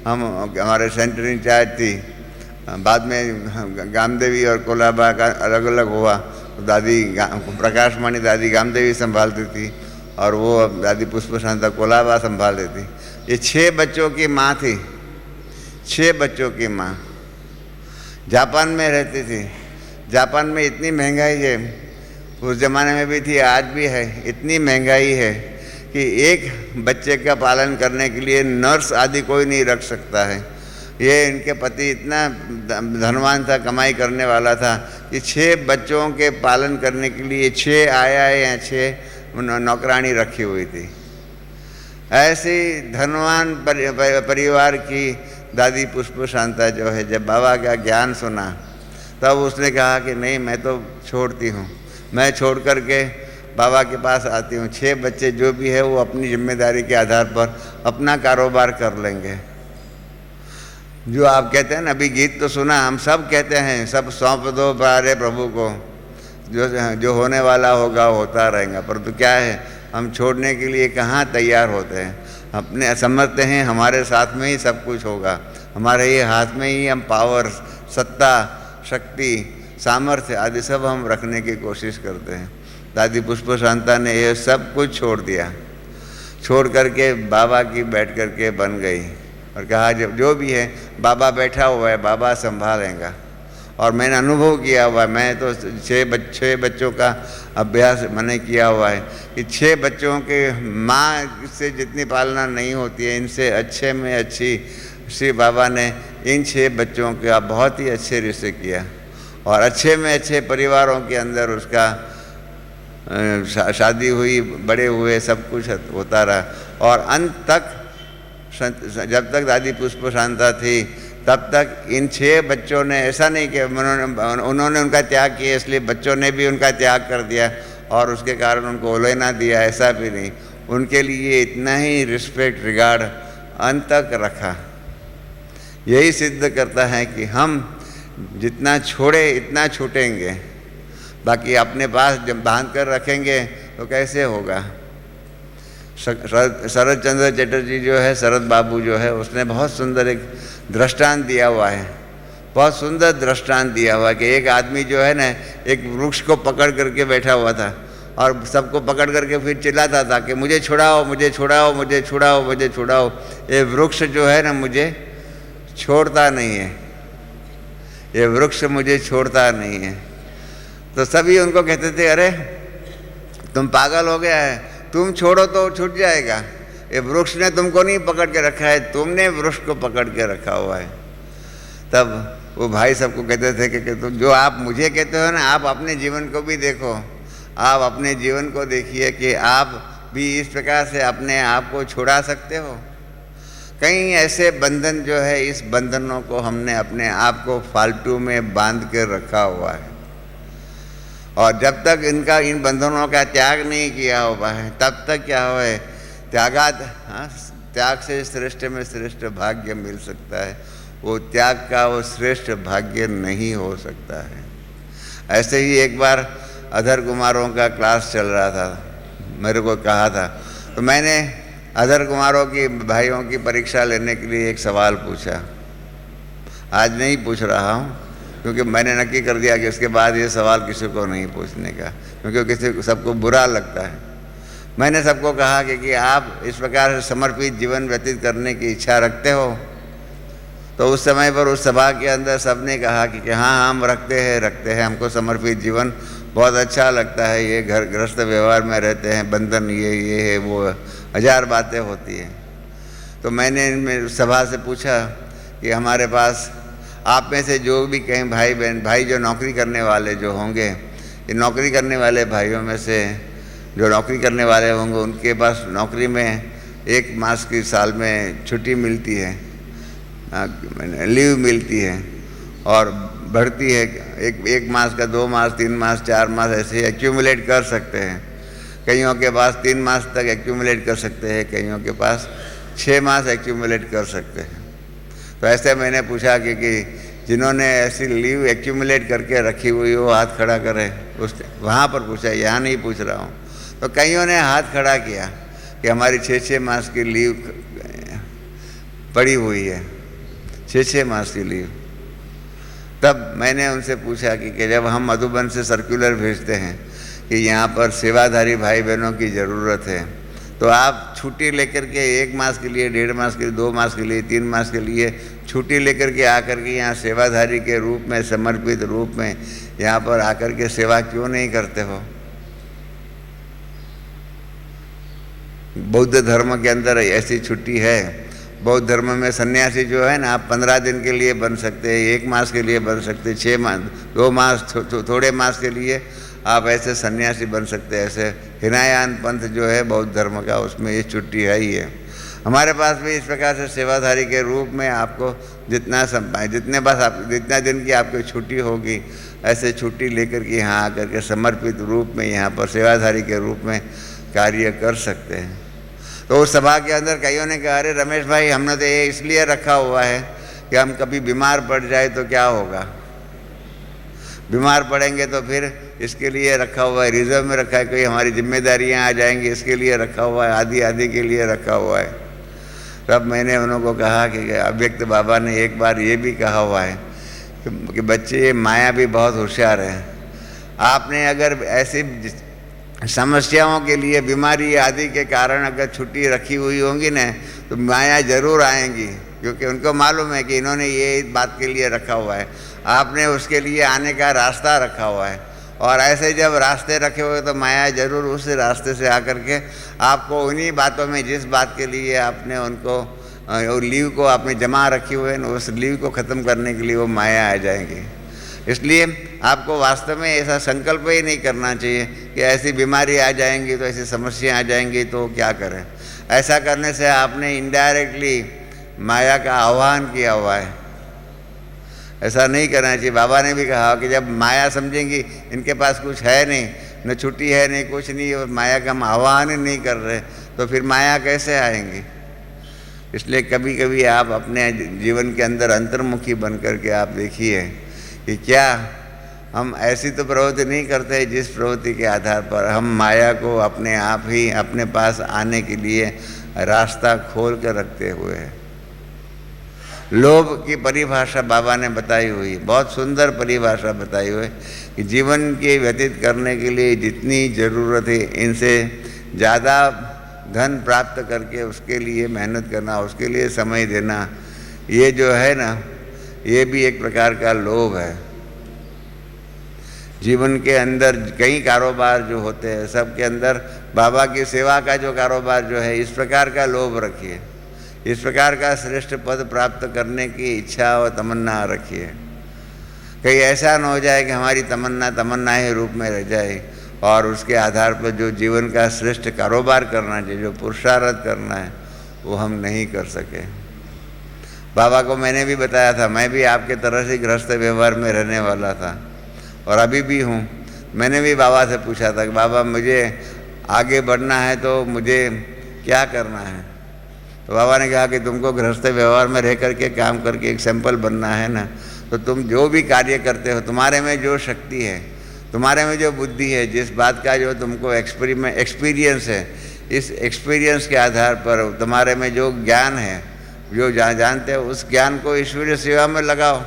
हमारे सेंटर इंचार्ज थी। बाद में गामदेवी और कोलाबा का अलग अलग हुआ, तो दादी प्रकाशमणि दादी गामदेवी संभालती थी और वो दादी पुष्प शांता कोलाबा संभाल थी। ये 6 बच्चों की माँ थी, 6 बच्चों की माँ। जापान में रहती थी। जापान में इतनी महंगाई है, उस ज़माने में भी थी, आज भी है, इतनी महंगाई है कि एक बच्चे का पालन करने के लिए नर्स आदि कोई नहीं रख सकता है। ये इनके पति इतना धनवान था, कमाई करने वाला था कि 6 बच्चों के पालन करने के लिए 6 आया या 6 नौकरानी रखी हुई थी। ऐसी धनवान परिवार की दादी पुष्प शांता जो है, जब बाबा का ज्ञान सुना तब उसने कहा कि नहीं, मैं तो छोड़ती हूँ, मैं छोड़ कर के बाबा के पास आती हूँ। 6 बच्चे जो भी है वो अपनी जिम्मेदारी के आधार पर अपना कारोबार कर लेंगे। जो आप कहते हैं ना, अभी गीत तो सुना, हम सब कहते हैं, सब सौंप दो प्यारे प्रभु को, जो होने वाला होगा होता रहेगा। परंतु क्या है, हम छोड़ने के लिए कहाँ तैयार होते हैं। अपने समझते हैं हमारे साथ में ही सब कुछ होगा, हमारे ही हाथ में ही हम पावर, सत्ता, शक्ति, सामर्थ्य आदि सब हम रखने की कोशिश करते हैं। दादी पुष्प शांता ने ये सब कुछ छोड़ दिया, छोड़ करके बाबा की बैठ करके बन गई और कहा जब जो भी है बाबा बैठा हुआ है, बाबा संभालेगा। और मैंने अनुभव किया हुआ है, मैं तो 6 बच्चों का अभ्यास मैंने किया हुआ है कि 6 बच्चों के माँ से जितनी पालना नहीं होती है, इनसे अच्छे में अच्छी श्री बाबा ने इन 6 बच्चों का बहुत ही अच्छे रिश्ते किया और अच्छे में अच्छे परिवारों के अंदर उसका शादी हुई, बड़े हुए, सब कुछ होता रहा। और अंत तक, जब तक दादी पुष्प शांता थी तब तक इन 6 बच्चों ने, ऐसा नहीं कि उन्होंने उनका त्याग किया इसलिए बच्चों ने भी उनका त्याग कर दिया और उसके कारण उनको ओलेना दिया, ऐसा भी नहीं। उनके लिए इतना ही रिस्पेक्ट, रिगार्ड अंत तक रखा। यही सिद्ध करता है कि हम जितना छोड़े इतना छूटेंगे, बाकी अपने पास जब बांध कर रखेंगे तो कैसे होगा। शरद चंद्र चटर्जी जो है, शरद बाबू जो है, उसने बहुत सुंदर एक दृष्टांत दिया हुआ है, बहुत सुंदर दृष्टांत दिया हुआ है कि एक आदमी जो है ना, एक वृक्ष को पकड़ करके बैठा हुआ था और सबको पकड़ करके फिर चिल्लाता था कि मुझे छुड़ाओ, मुझे छुड़ाओ, मुझे छुड़ाओ, मुझे छुड़ाओ। ये वृक्ष जो है ना मुझे छोड़ता नहीं है, ये वृक्ष मुझे छोड़ता नहीं है। तो सभी उनको कहते थे, अरे तुम पागल हो गया है, तुम छोड़ो तो छूट जाएगा, ये वृक्ष ने तुमको नहीं पकड़ के रखा है, तुमने वृक्ष को पकड़ के रखा हुआ है। तब वो भाई सबको कहते थे कि तुम जो आप मुझे कहते हो ना, आप अपने जीवन को भी देखो, आप अपने जीवन को देखिए कि आप भी इस प्रकार से अपने आप को छुड़ा सकते हो। कई ऐसे बंधन जो है, इस बंधनों को हमने अपने आप को फालतू में बांध के रखा हुआ है और जब तक इन बंधनों का त्याग नहीं किया हुआ है तब तक क्या हुआ है, त्याग से श्रेष्ठ में श्रेष्ठ भाग्य मिल सकता है, वो त्याग का वो श्रेष्ठ भाग्य नहीं हो सकता है। ऐसे ही एक बार अधर कुमारों का क्लास चल रहा था, मेरे को कहा था, तो मैंने अधर कुमारों की भाइयों की परीक्षा लेने के लिए एक सवाल पूछा। आज नहीं पूछ रहा हूँ, क्योंकि मैंने नक्की कर दिया कि उसके बाद ये सवाल किसी को नहीं पूछने का, क्योंकि किसी सबको बुरा लगता है। मैंने सबको कहा कि आप इस प्रकार से समर्पित जीवन व्यतीत करने की इच्छा रखते हो? तो उस समय पर उस सभा के अंदर सबने कहा कि हाँ, हम रखते हैं, हमको समर्पित जीवन बहुत अच्छा लगता है, ये घर गृहस्थ व्यवहार में रहते हैं, बंधन ये है वो, हजार बातें होती हैं। तो मैंने सभा से पूछा कि हमारे पास आप में से जो भी कहीं भाई जो नौकरी करने वाले जो होंगे, ये नौकरी करने वाले भाइयों में से जो नौकरी करने वाले होंगे, उनके पास नौकरी में 1 मास की साल में छुट्टी मिलती है, लीव मिलती है और बढ़ती है। एक मास का 2 मास, 3 मास, 4 मास ऐसे एक्यूमुलेट कर सकते हैं। कईयों के पास 3 मास तक एक्यूमुलेट कर सकते हैं, कईयों के पास 6 मास एक्यूमुलेट कर सकते हैं। तो ऐसे मैंने पूछा कि जिन्होंने ऐसी लीव एक्यूमुलेट करके रखी हुई हो, हाथ खड़ा करें। उस वहाँ पर पूछा, यहाँ नहीं पूछ रहा हूँ। तो कईयों ने हाथ खड़ा किया कि हमारी 6-6 मास की लीव पड़ी हुई है, 6-6 मास की लीव। तब मैंने उनसे पूछा कि जब हम मधुबन से सर्कुलर भेजते हैं कि यहाँ पर सेवाधारी भाई बहनों की ज़रूरत है, तो आप छुट्टी लेकर के 1 मास के लिए, 1.5 मास के लिए, 2 मास के लिए, 3 मास के लिए छुट्टी लेकर के आकर के यहाँ सेवाधारी के रूप में, समर्पित रूप में यहाँ पर आकर के सेवा क्यों नहीं करते हो? बौद्ध धर्म के अंदर ऐसी छुट्टी है। बौद्ध धर्म में सन्यासी जो है ना, आप 15 दिन के लिए बन सकते हैं, 1 मास के लिए बन सकते हैं, 6 मास, 2 मास, थोड़े मास के लिए आप ऐसे सन्यासी बन सकते हैं। ऐसे हिनायान पंथ जो है बौद्ध धर्म का, उसमें ये छुट्टी है ही है। हमारे पास भी इस प्रकार से सेवाधारी के रूप में आपको जितना दिन की आपकी छुट्टी होगी, ऐसे छुट्टी लेकर के यहाँ आकर के समर्पित रूप में यहाँ पर सेवाधारी के रूप में कार्य कर सकते हैं। तो उस सभा के अंदर कईयों ने कहा, अरे रमेश भाई, हमने तो ये इसलिए रखा हुआ है कि हम कभी बीमार पड़ जाए तो क्या होगा, बीमार पड़ेंगे तो फिर इसके लिए रखा हुआ है, रिजर्व में रखा है, कोई हमारी जिम्मेदारियां आ जाएंगी, इसके लिए रखा हुआ है, आदि के लिए रखा हुआ है। तब मैंने उनको कहा कि अव्यक्त बाबा ने एक बार ये भी कहा हुआ है कि बच्चे, माया भी बहुत होशियार है। आपने अगर ऐसी समस्याओं के लिए, बीमारी आदि के कारण अगर छुट्टी रखी हुई होंगी ना, तो माया जरूर आएंगी, क्योंकि उनको मालूम है कि इन्होंने ये बात के लिए रखा हुआ है। आपने उसके लिए आने का रास्ता रखा हुआ है, और ऐसे जब रास्ते रखे हुए तो माया जरूर उस रास्ते से आकर के आपको उन्हीं बातों में, जिस बात के लिए आपने उनको लीव को आपने जमा रखी हुई है ना, उस लीव को ख़त्म करने के लिए वो माया आ जाएंगी। इसलिए आपको वास्तव में ऐसा संकल्प ही नहीं करना चाहिए कि ऐसी बीमारी आ जाएंगी तो, ऐसी समस्या आ जाएंगी तो क्या करें। ऐसा करने से आपने इनडायरेक्टली माया का आह्वान किया हुआ है। ऐसा नहीं करना चाहिए। बाबा ने भी कहा कि जब माया समझेंगी इनके पास कुछ है नहीं, न छुट्टी है नहीं, कुछ नहीं, और माया का हम आह्वान ही नहीं कर रहे, तो फिर माया कैसे आएंगी। इसलिए कभी कभी आप अपने जीवन के अंदर अंतर्मुखी बन कर के आप देखिए कि क्या हम ऐसी तो प्रवृत्ति नहीं करते जिस प्रवृत्ति के आधार पर हम माया को अपने आप ही अपने पास आने के लिए रास्ता खोल कर रखते हुए हैं। लोभ की परिभाषा बाबा ने बताई हुई, बहुत सुंदर परिभाषा बताई हुई कि जीवन के व्यतीत करने के लिए जितनी ज़रूरत है, इनसे ज़्यादा धन प्राप्त करके उसके लिए मेहनत करना, उसके लिए समय देना, ये जो है ना, ये भी एक प्रकार का लोभ है। जीवन के अंदर कई कारोबार जो होते हैं, सबके अंदर बाबा की सेवा का जो कारोबार जो है, इस प्रकार का लोभ रखिए, इस प्रकार का श्रेष्ठ पद प्राप्त करने की इच्छा और तमन्ना रखिए। कहीं ऐसा न हो जाए कि हमारी तमन्ना ही रूप में रह जाए, और उसके आधार पर जो जीवन का श्रेष्ठ कारोबार करना चाहिए, जो पुरुषार्थ करना है, वो हम नहीं कर सके। बाबा को मैंने भी बताया था, मैं भी आपके तरह से गृहस्थ व्यवहार में रहने वाला था और अभी भी हूँ। मैंने भी बाबा से पूछा था कि बाबा, मुझे आगे बढ़ना है तो मुझे क्या करना है। तो बाबा ने कहा कि तुमको गृहस्थ व्यवहार में रह करके काम करके एक सैंपल बनना है ना, तो तुम जो भी कार्य करते हो, तुम्हारे में जो शक्ति है, तुम्हारे में जो बुद्धि है, जिस बात का जो तुमको एक्सपीरियंस है, इस एक्सपीरियंस के आधार पर तुम्हारे में जो ज्ञान है, जो जानते हो, उस ज्ञान को ईश्वरीय सेवा में लगाओ।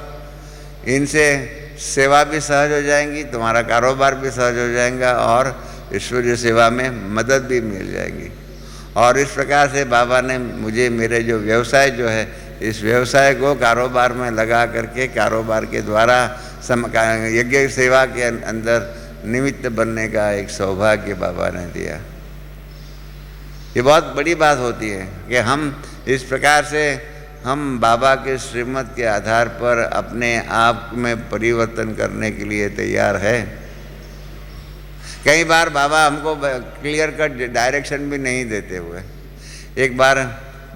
इनसे सेवा भी सहज हो जाएंगी, तुम्हारा कारोबार भी सहज हो जाएगा और ईश्वरीय सेवा में मदद भी मिल जाएगी। और इस प्रकार से बाबा ने मुझे मेरे जो व्यवसाय जो है, इस व्यवसाय को कारोबार में लगा करके कारोबार के द्वारा यज्ञ सेवा के अंदर निमित्त बनने का एक सौभाग्य बाबा ने दिया। ये बहुत बड़ी बात होती है कि हम इस प्रकार से हम बाबा के श्रीमत के आधार पर अपने आप में परिवर्तन करने के लिए तैयार है। कई बार बाबा हमको क्लियर कट डायरेक्शन भी नहीं देते हुए। एक बार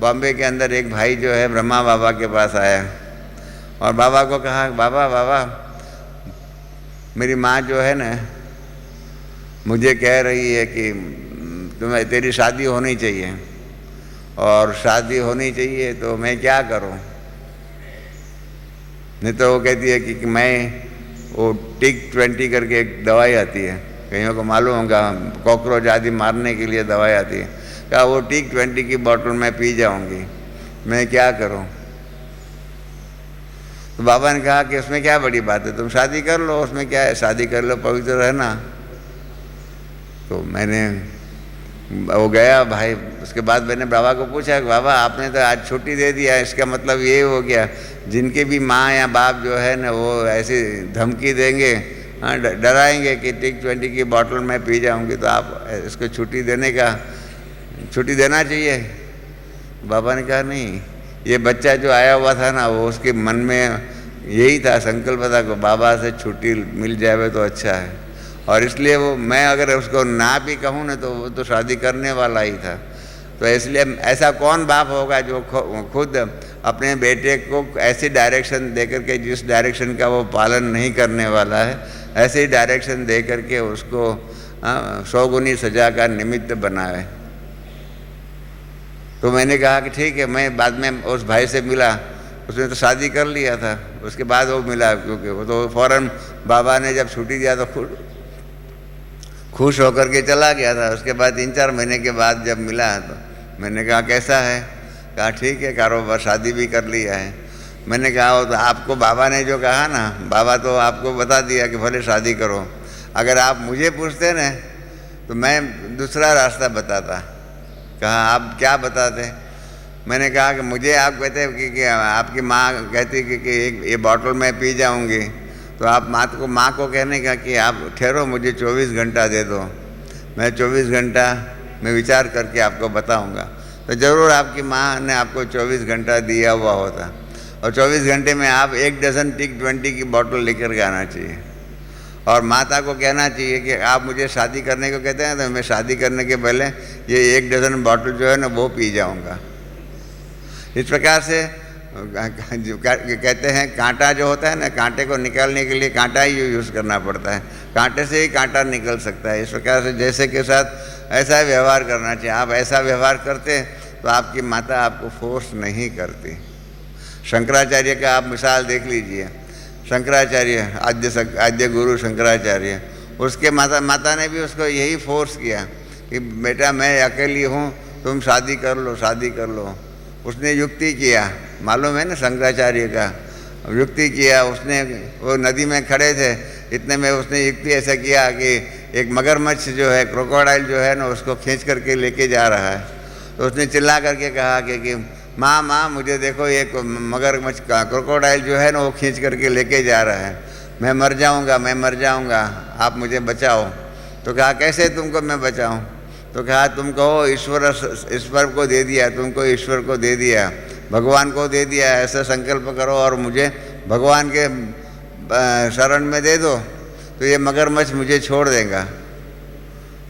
बॉम्बे के अंदर एक भाई जो है ब्रह्मा बाबा के पास आया और बाबा को कहा, बाबा बाबा मेरी माँ जो है ना मुझे कह रही है कि तेरी शादी होनी चाहिए और शादी होनी चाहिए तो मैं क्या करूं? नहीं तो वो कहती है कि मैं वो टिक 20 करके एक दवाई आती है, कईयों को मालूम होगा, कॉकरोच आदि मारने के लिए दवाई आती है। कहा वो टिक 20 की बोतल मैं पी जाऊंगी, मैं क्या करूं? तो बाबा ने कहा कि उसमें क्या बड़ी बात है, तुम शादी कर लो, उसमें क्या है, शादी कर लो, पवित्र रहना। तो मैंने वो गया भाई। उसके बाद मैंने बाबा को पूछा कि बाबा आपने तो आज छुट्टी दे दिया, इसका मतलब ये हो गया जिनके भी माँ या बाप जो है ना वो ऐसी धमकी देंगे, हाँ डराएंगे कि टिक 20 की बोतल मैं पी जाऊंगी, तो आप इसको छुट्टी देना चाहिए। बाबा ने कहा नहीं, ये बच्चा जो आया हुआ था ना वो उसके मन में यही था, संकल्प था कि बाबा से छुट्टी मिल जाए तो अच्छा है, और इसलिए वो मैं अगर उसको ना भी कहूँ ना तो वो तो शादी करने वाला ही था। तो इसलिए ऐसा कौन बाप होगा जो खुद अपने बेटे को ऐसी डायरेक्शन दे करके, जिस डायरेक्शन का वो पालन नहीं करने वाला है, ऐसे ही डायरेक्शन दे करके उसको 100 गुनी सजा का निमित्त बनावे। तो मैंने कहा कि ठीक है। मैं बाद में उस भाई से मिला, उसने तो शादी कर लिया था, उसके बाद वो मिला, क्योंकि वो तो फ़ौरन बाबा ने जब छुट्टी दिया तो खुश होकर के चला गया था। उसके बाद 3-4 महीने के बाद जब मिला तो मैंने कहा कैसा है? कहा ठीक है, कारोबार, शादी भी कर लिया है। मैंने कहा वो तो आपको बाबा ने जो कहा ना, बाबा तो आपको बता दिया कि भले शादी करो, अगर आप मुझे पूछते ना तो मैं दूसरा रास्ता बताता। कहा आप क्या बताते? मैंने कहा कि मुझे आप कहते कि आपकी माँ कहती कि एक ये बॉटल मैं पी जाऊँगी, तो आप माँ को कहने का कि आप ठहरो, मुझे 24 घंटा दे दो, मैं 24 घंटा में विचार करके आपको बताऊंगा। तो ज़रूर आपकी माँ ने आपको 24 घंटा दिया हुआ होता, और 24 घंटे में आप 1 डज़न टिक 20 की बोतल लेकर के आना चाहिए। और माता को कहना चाहिए कि आप मुझे शादी करने को कहते हैं तो मैं शादी करने के पहले ये 1 डज़न बोतल जो है ना वो पी जाऊँगा। इस प्रकार से जो कहते हैं कांटा जो होता है ना, कांटे को निकालने के लिए कांटा ही यूज़ करना पड़ता है, कांटे से ही कांटा निकल सकता है। इस प्रकार से जैसे के साथ ऐसा व्यवहार करना चाहिए। आप ऐसा व्यवहार करते तो आपकी माता आपको फोर्स नहीं करती। शंकराचार्य का आप मिसाल देख लीजिए। शंकराचार्य आद्य गुरु शंकराचार्य, उसके माता ने भी उसको यही फोर्स किया कि बेटा मैं अकेली हूँ, तुम शादी कर लो, शादी कर लो। उसने युक्ति किया, मालूम है ना शंकराचार्य का, युक्ति किया उसने। वो नदी में खड़े थे, इतने में उसने युक्ति ऐसा किया कि एक मगरमच्छ जो है, क्रोकोडाइल जो है ना, उसको खींच करके लेके जा रहा है। तो उसने चिल्ला करके कहा कि माँ मुझे देखो, एक मगरमच्छ का क्रोकोडाइल जो है ना वो खींच करके लेके जा रहा है, मैं मर जाऊँगा, आप मुझे बचाओ। तो कहा कैसे तुमको मैं बचाऊँ? तो कहा तुम कहो ईश्वर को दे दिया, तुमको ईश्वर को दे दिया, भगवान को दे दिया, ऐसा संकल्प करो और मुझे भगवान के शरण में दे दो, तो ये मगरमच्छ मुझे छोड़ देगा।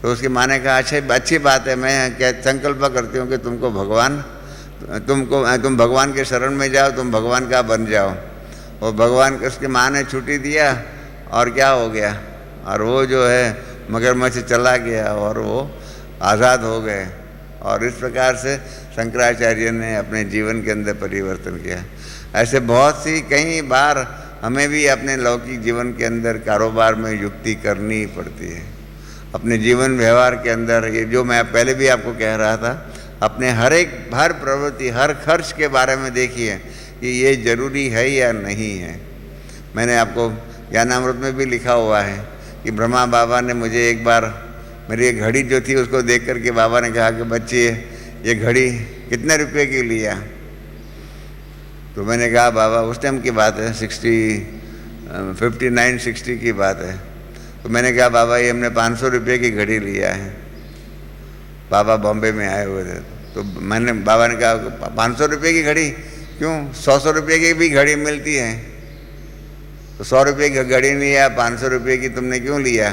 तो उसकी माँ ने कहा अच्छी बात है, मैं क्या संकल्प करती हूँ कि तुम भगवान के शरण में जाओ, तुम भगवान का बन जाओ। और भगवान को उसकी माँ ने छुट्टी दिया और क्या हो गया, और वो जो है मगरमच्छ चला गया और वो आज़ाद हो गए। और इस प्रकार से शंकराचार्य ने अपने जीवन के अंदर परिवर्तन किया। ऐसे बहुत सी कई बार हमें भी अपने लौकिक जीवन के अंदर कारोबार में युक्ति करनी ही पड़ती है। अपने जीवन व्यवहार के अंदर ये जो मैं पहले भी आपको कह रहा था, अपने हर प्रवृत्ति, हर खर्च के बारे में देखिए कि ये जरूरी है या नहीं है। मैंने आपको ज्ञानामृत में भी लिखा हुआ है कि ब्रह्मा बाबा ने मुझे एक बार मेरी एक घड़ी जो थी उसको देख करके बाबा ने कहा कि बच्चे ये घड़ी कितने रुपए की लिया? तो मैंने कहा बाबा, उस टाइम की बात है, 59-60 की बात है। तो मैंने कहा बाबा ये हमने 500 रुपये की घड़ी लिया है। बाबा बॉम्बे में आए हुए थे, तो बाबा ने कहा 500 रुपये की घड़ी क्यों? 100 रुपये की भी घड़ी मिलती है, तो 100 रुपये की घड़ी नहीं लिया, 500 रुपये की तुमने क्यों लिया?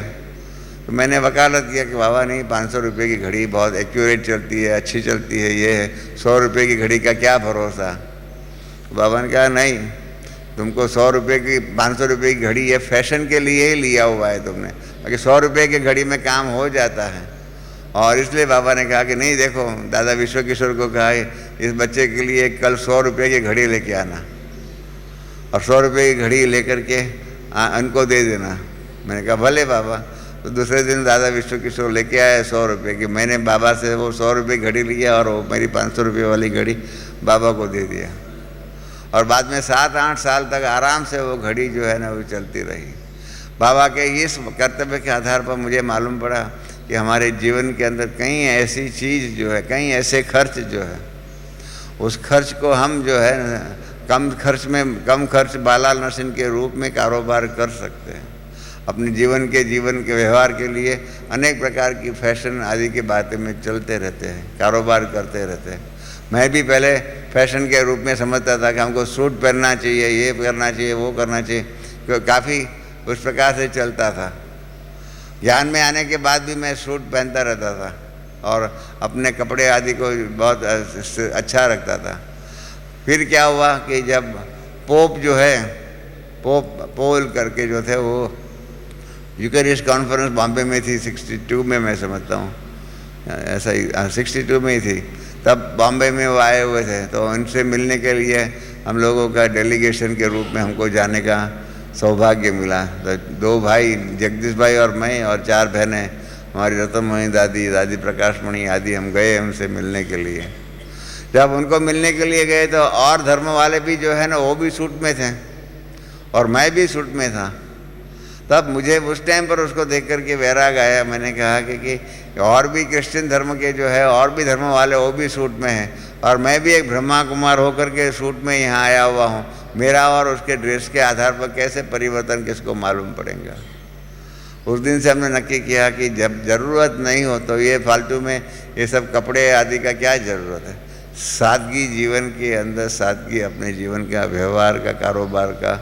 तो मैंने वकालत किया कि बाबा नहीं, 500 रुपये की घड़ी बहुत एक्यूरेट चलती है, अच्छी चलती है, ये है, 100 रुपये की घड़ी का क्या भरोसा? तो बाबा ने कहा नहीं, तुमको 100 रुपये की 500 रुपये की घड़ी ये फैशन के लिए ही लिया हुआ है तुमने, क्योंकि 100 रुपये की घड़ी में काम हो जाता है। और इसलिए बाबा ने कहा कि नहीं, देखो दादा विश्व किशोर को कहा है इस बच्चे के लिए कल 100 रुपये की घड़ी लेके आना और 100 रुपये की घड़ी लेकर के उनको दे देना। मैंने कहा भले बाबा। तो दूसरे दिन दादा विश्व किशोर लेके आए 100 रुपये की। मैंने बाबा से वो 100 रुपये की घड़ी लिया और वो मेरी 500 रुपये वाली घड़ी बाबा को दे दिया। और बाद में 7-8 साल तक आराम से वो घड़ी जो है ना वो चलती रही। बाबा के इस कर्तव्य के आधार पर मुझे मालूम पड़ा कि हमारे जीवन के अंदर कई ऐसी चीज़ जो है, कई ऐसे खर्च जो है, उस खर्च को हम जो है कम खर्च बाला नरसिंह के रूप में कारोबार कर सकते हैं। अपने जीवन के व्यवहार के लिए अनेक प्रकार की फैशन आदि की बातें में चलते रहते हैं, कारोबार करते रहते हैं। मैं भी पहले फैशन के रूप में समझता था कि हमको सूट पहनना चाहिए, ये करना चाहिए, वो करना चाहिए, काफ़ी उस प्रकार से चलता था। ज्ञान में आने के बाद भी मैं सूट पहनता रहता था और अपने कपड़े आदि को बहुत अच्छा रखता था। फिर क्या हुआ कि जब पोप जो है, पोल करके जो थे, वो यूकरिस्ट कॉन्फ्रेंस बॉम्बे में थी 62 में, मैं समझता हूँ ऐसा ही 62 में ही थी। तब बॉम्बे में वो आए हुए थे, तो उनसे मिलने के लिए हम लोगों का डेलीगेशन के रूप में हमको जाने का सौभाग्य मिला। तो 2 भाई जगदीश भाई और मैं और 4 बहनें, हमारी रतनमणि दादी प्रकाशमणि आदि, हम गए उनसे मिलने के लिए। जब उनको मिलने के लिए गए तो और धर्म वाले भी जो है ना वो भी सूट में थे और मैं भी सूट में था। तब मुझे उस टाइम पर उसको देख कर के वैराग आया। मैंने कहा कि और भी क्रिश्चियन धर्म के जो है और भी धर्म वाले वो भी सूट में हैं और मैं भी एक ब्रह्मा कुमार होकर के सूट में यहाँ आया हुआ हूँ। मेरा और उसके ड्रेस के आधार पर कैसे परिवर्तन किसको मालूम पड़ेगा। उस दिन से हमने नक्की किया कि जब ज़रूरत नहीं हो तो ये फालतू में ये सब कपड़े आदि का क्या ज़रूरत है। सादगी जीवन के अंदर, सादगी अपने जीवन का, व्यवहार का, कारोबार का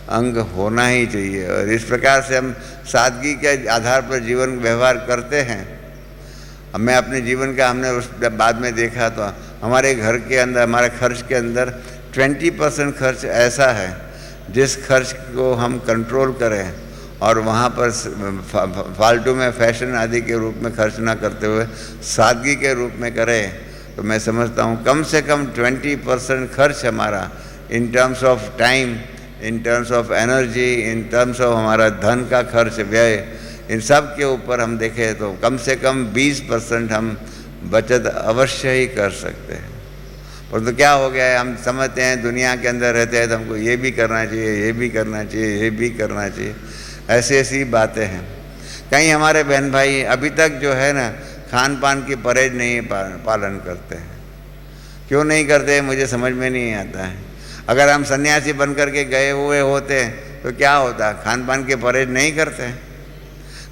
अंग होना ही चाहिए। और इस प्रकार से हम सादगी के आधार पर जीवन व्यवहार करते हैं। अब मैं अपने जीवन का, हमने उस बाद में देखा तो हमारे घर के अंदर, हमारे खर्च के अंदर 20% खर्च ऐसा है जिस खर्च को हम कंट्रोल करें और वहाँ पर फालतू में फैशन आदि के रूप में खर्च ना करते हुए सादगी के रूप में करें, तो मैं समझता हूँ कम से कम 20% खर्च हमारा in terms of time, in terms of energy, in terms of हमारा धन का खर्च, व्यय, इन सब के ऊपर हम देखें तो कम से कम 20% हम बचत अवश्य ही कर सकते हैं। पर तो क्या हो गया है, हम समझते हैं दुनिया के अंदर रहते हैं तो हमको ये भी करना चाहिए, ये भी करना चाहिए, ये भी करना चाहिए, ऐसी बातें हैं। कई हमारे बहन भाई अभी तक जो है ना खान पान की परहेज नहीं पालन करते हैं। क्यों नहीं करते मुझे समझ में नहीं आता है। अगर हम सन्यासी बन कर के गए हुए होते तो क्या होता, खान पान के परहेज नहीं करते।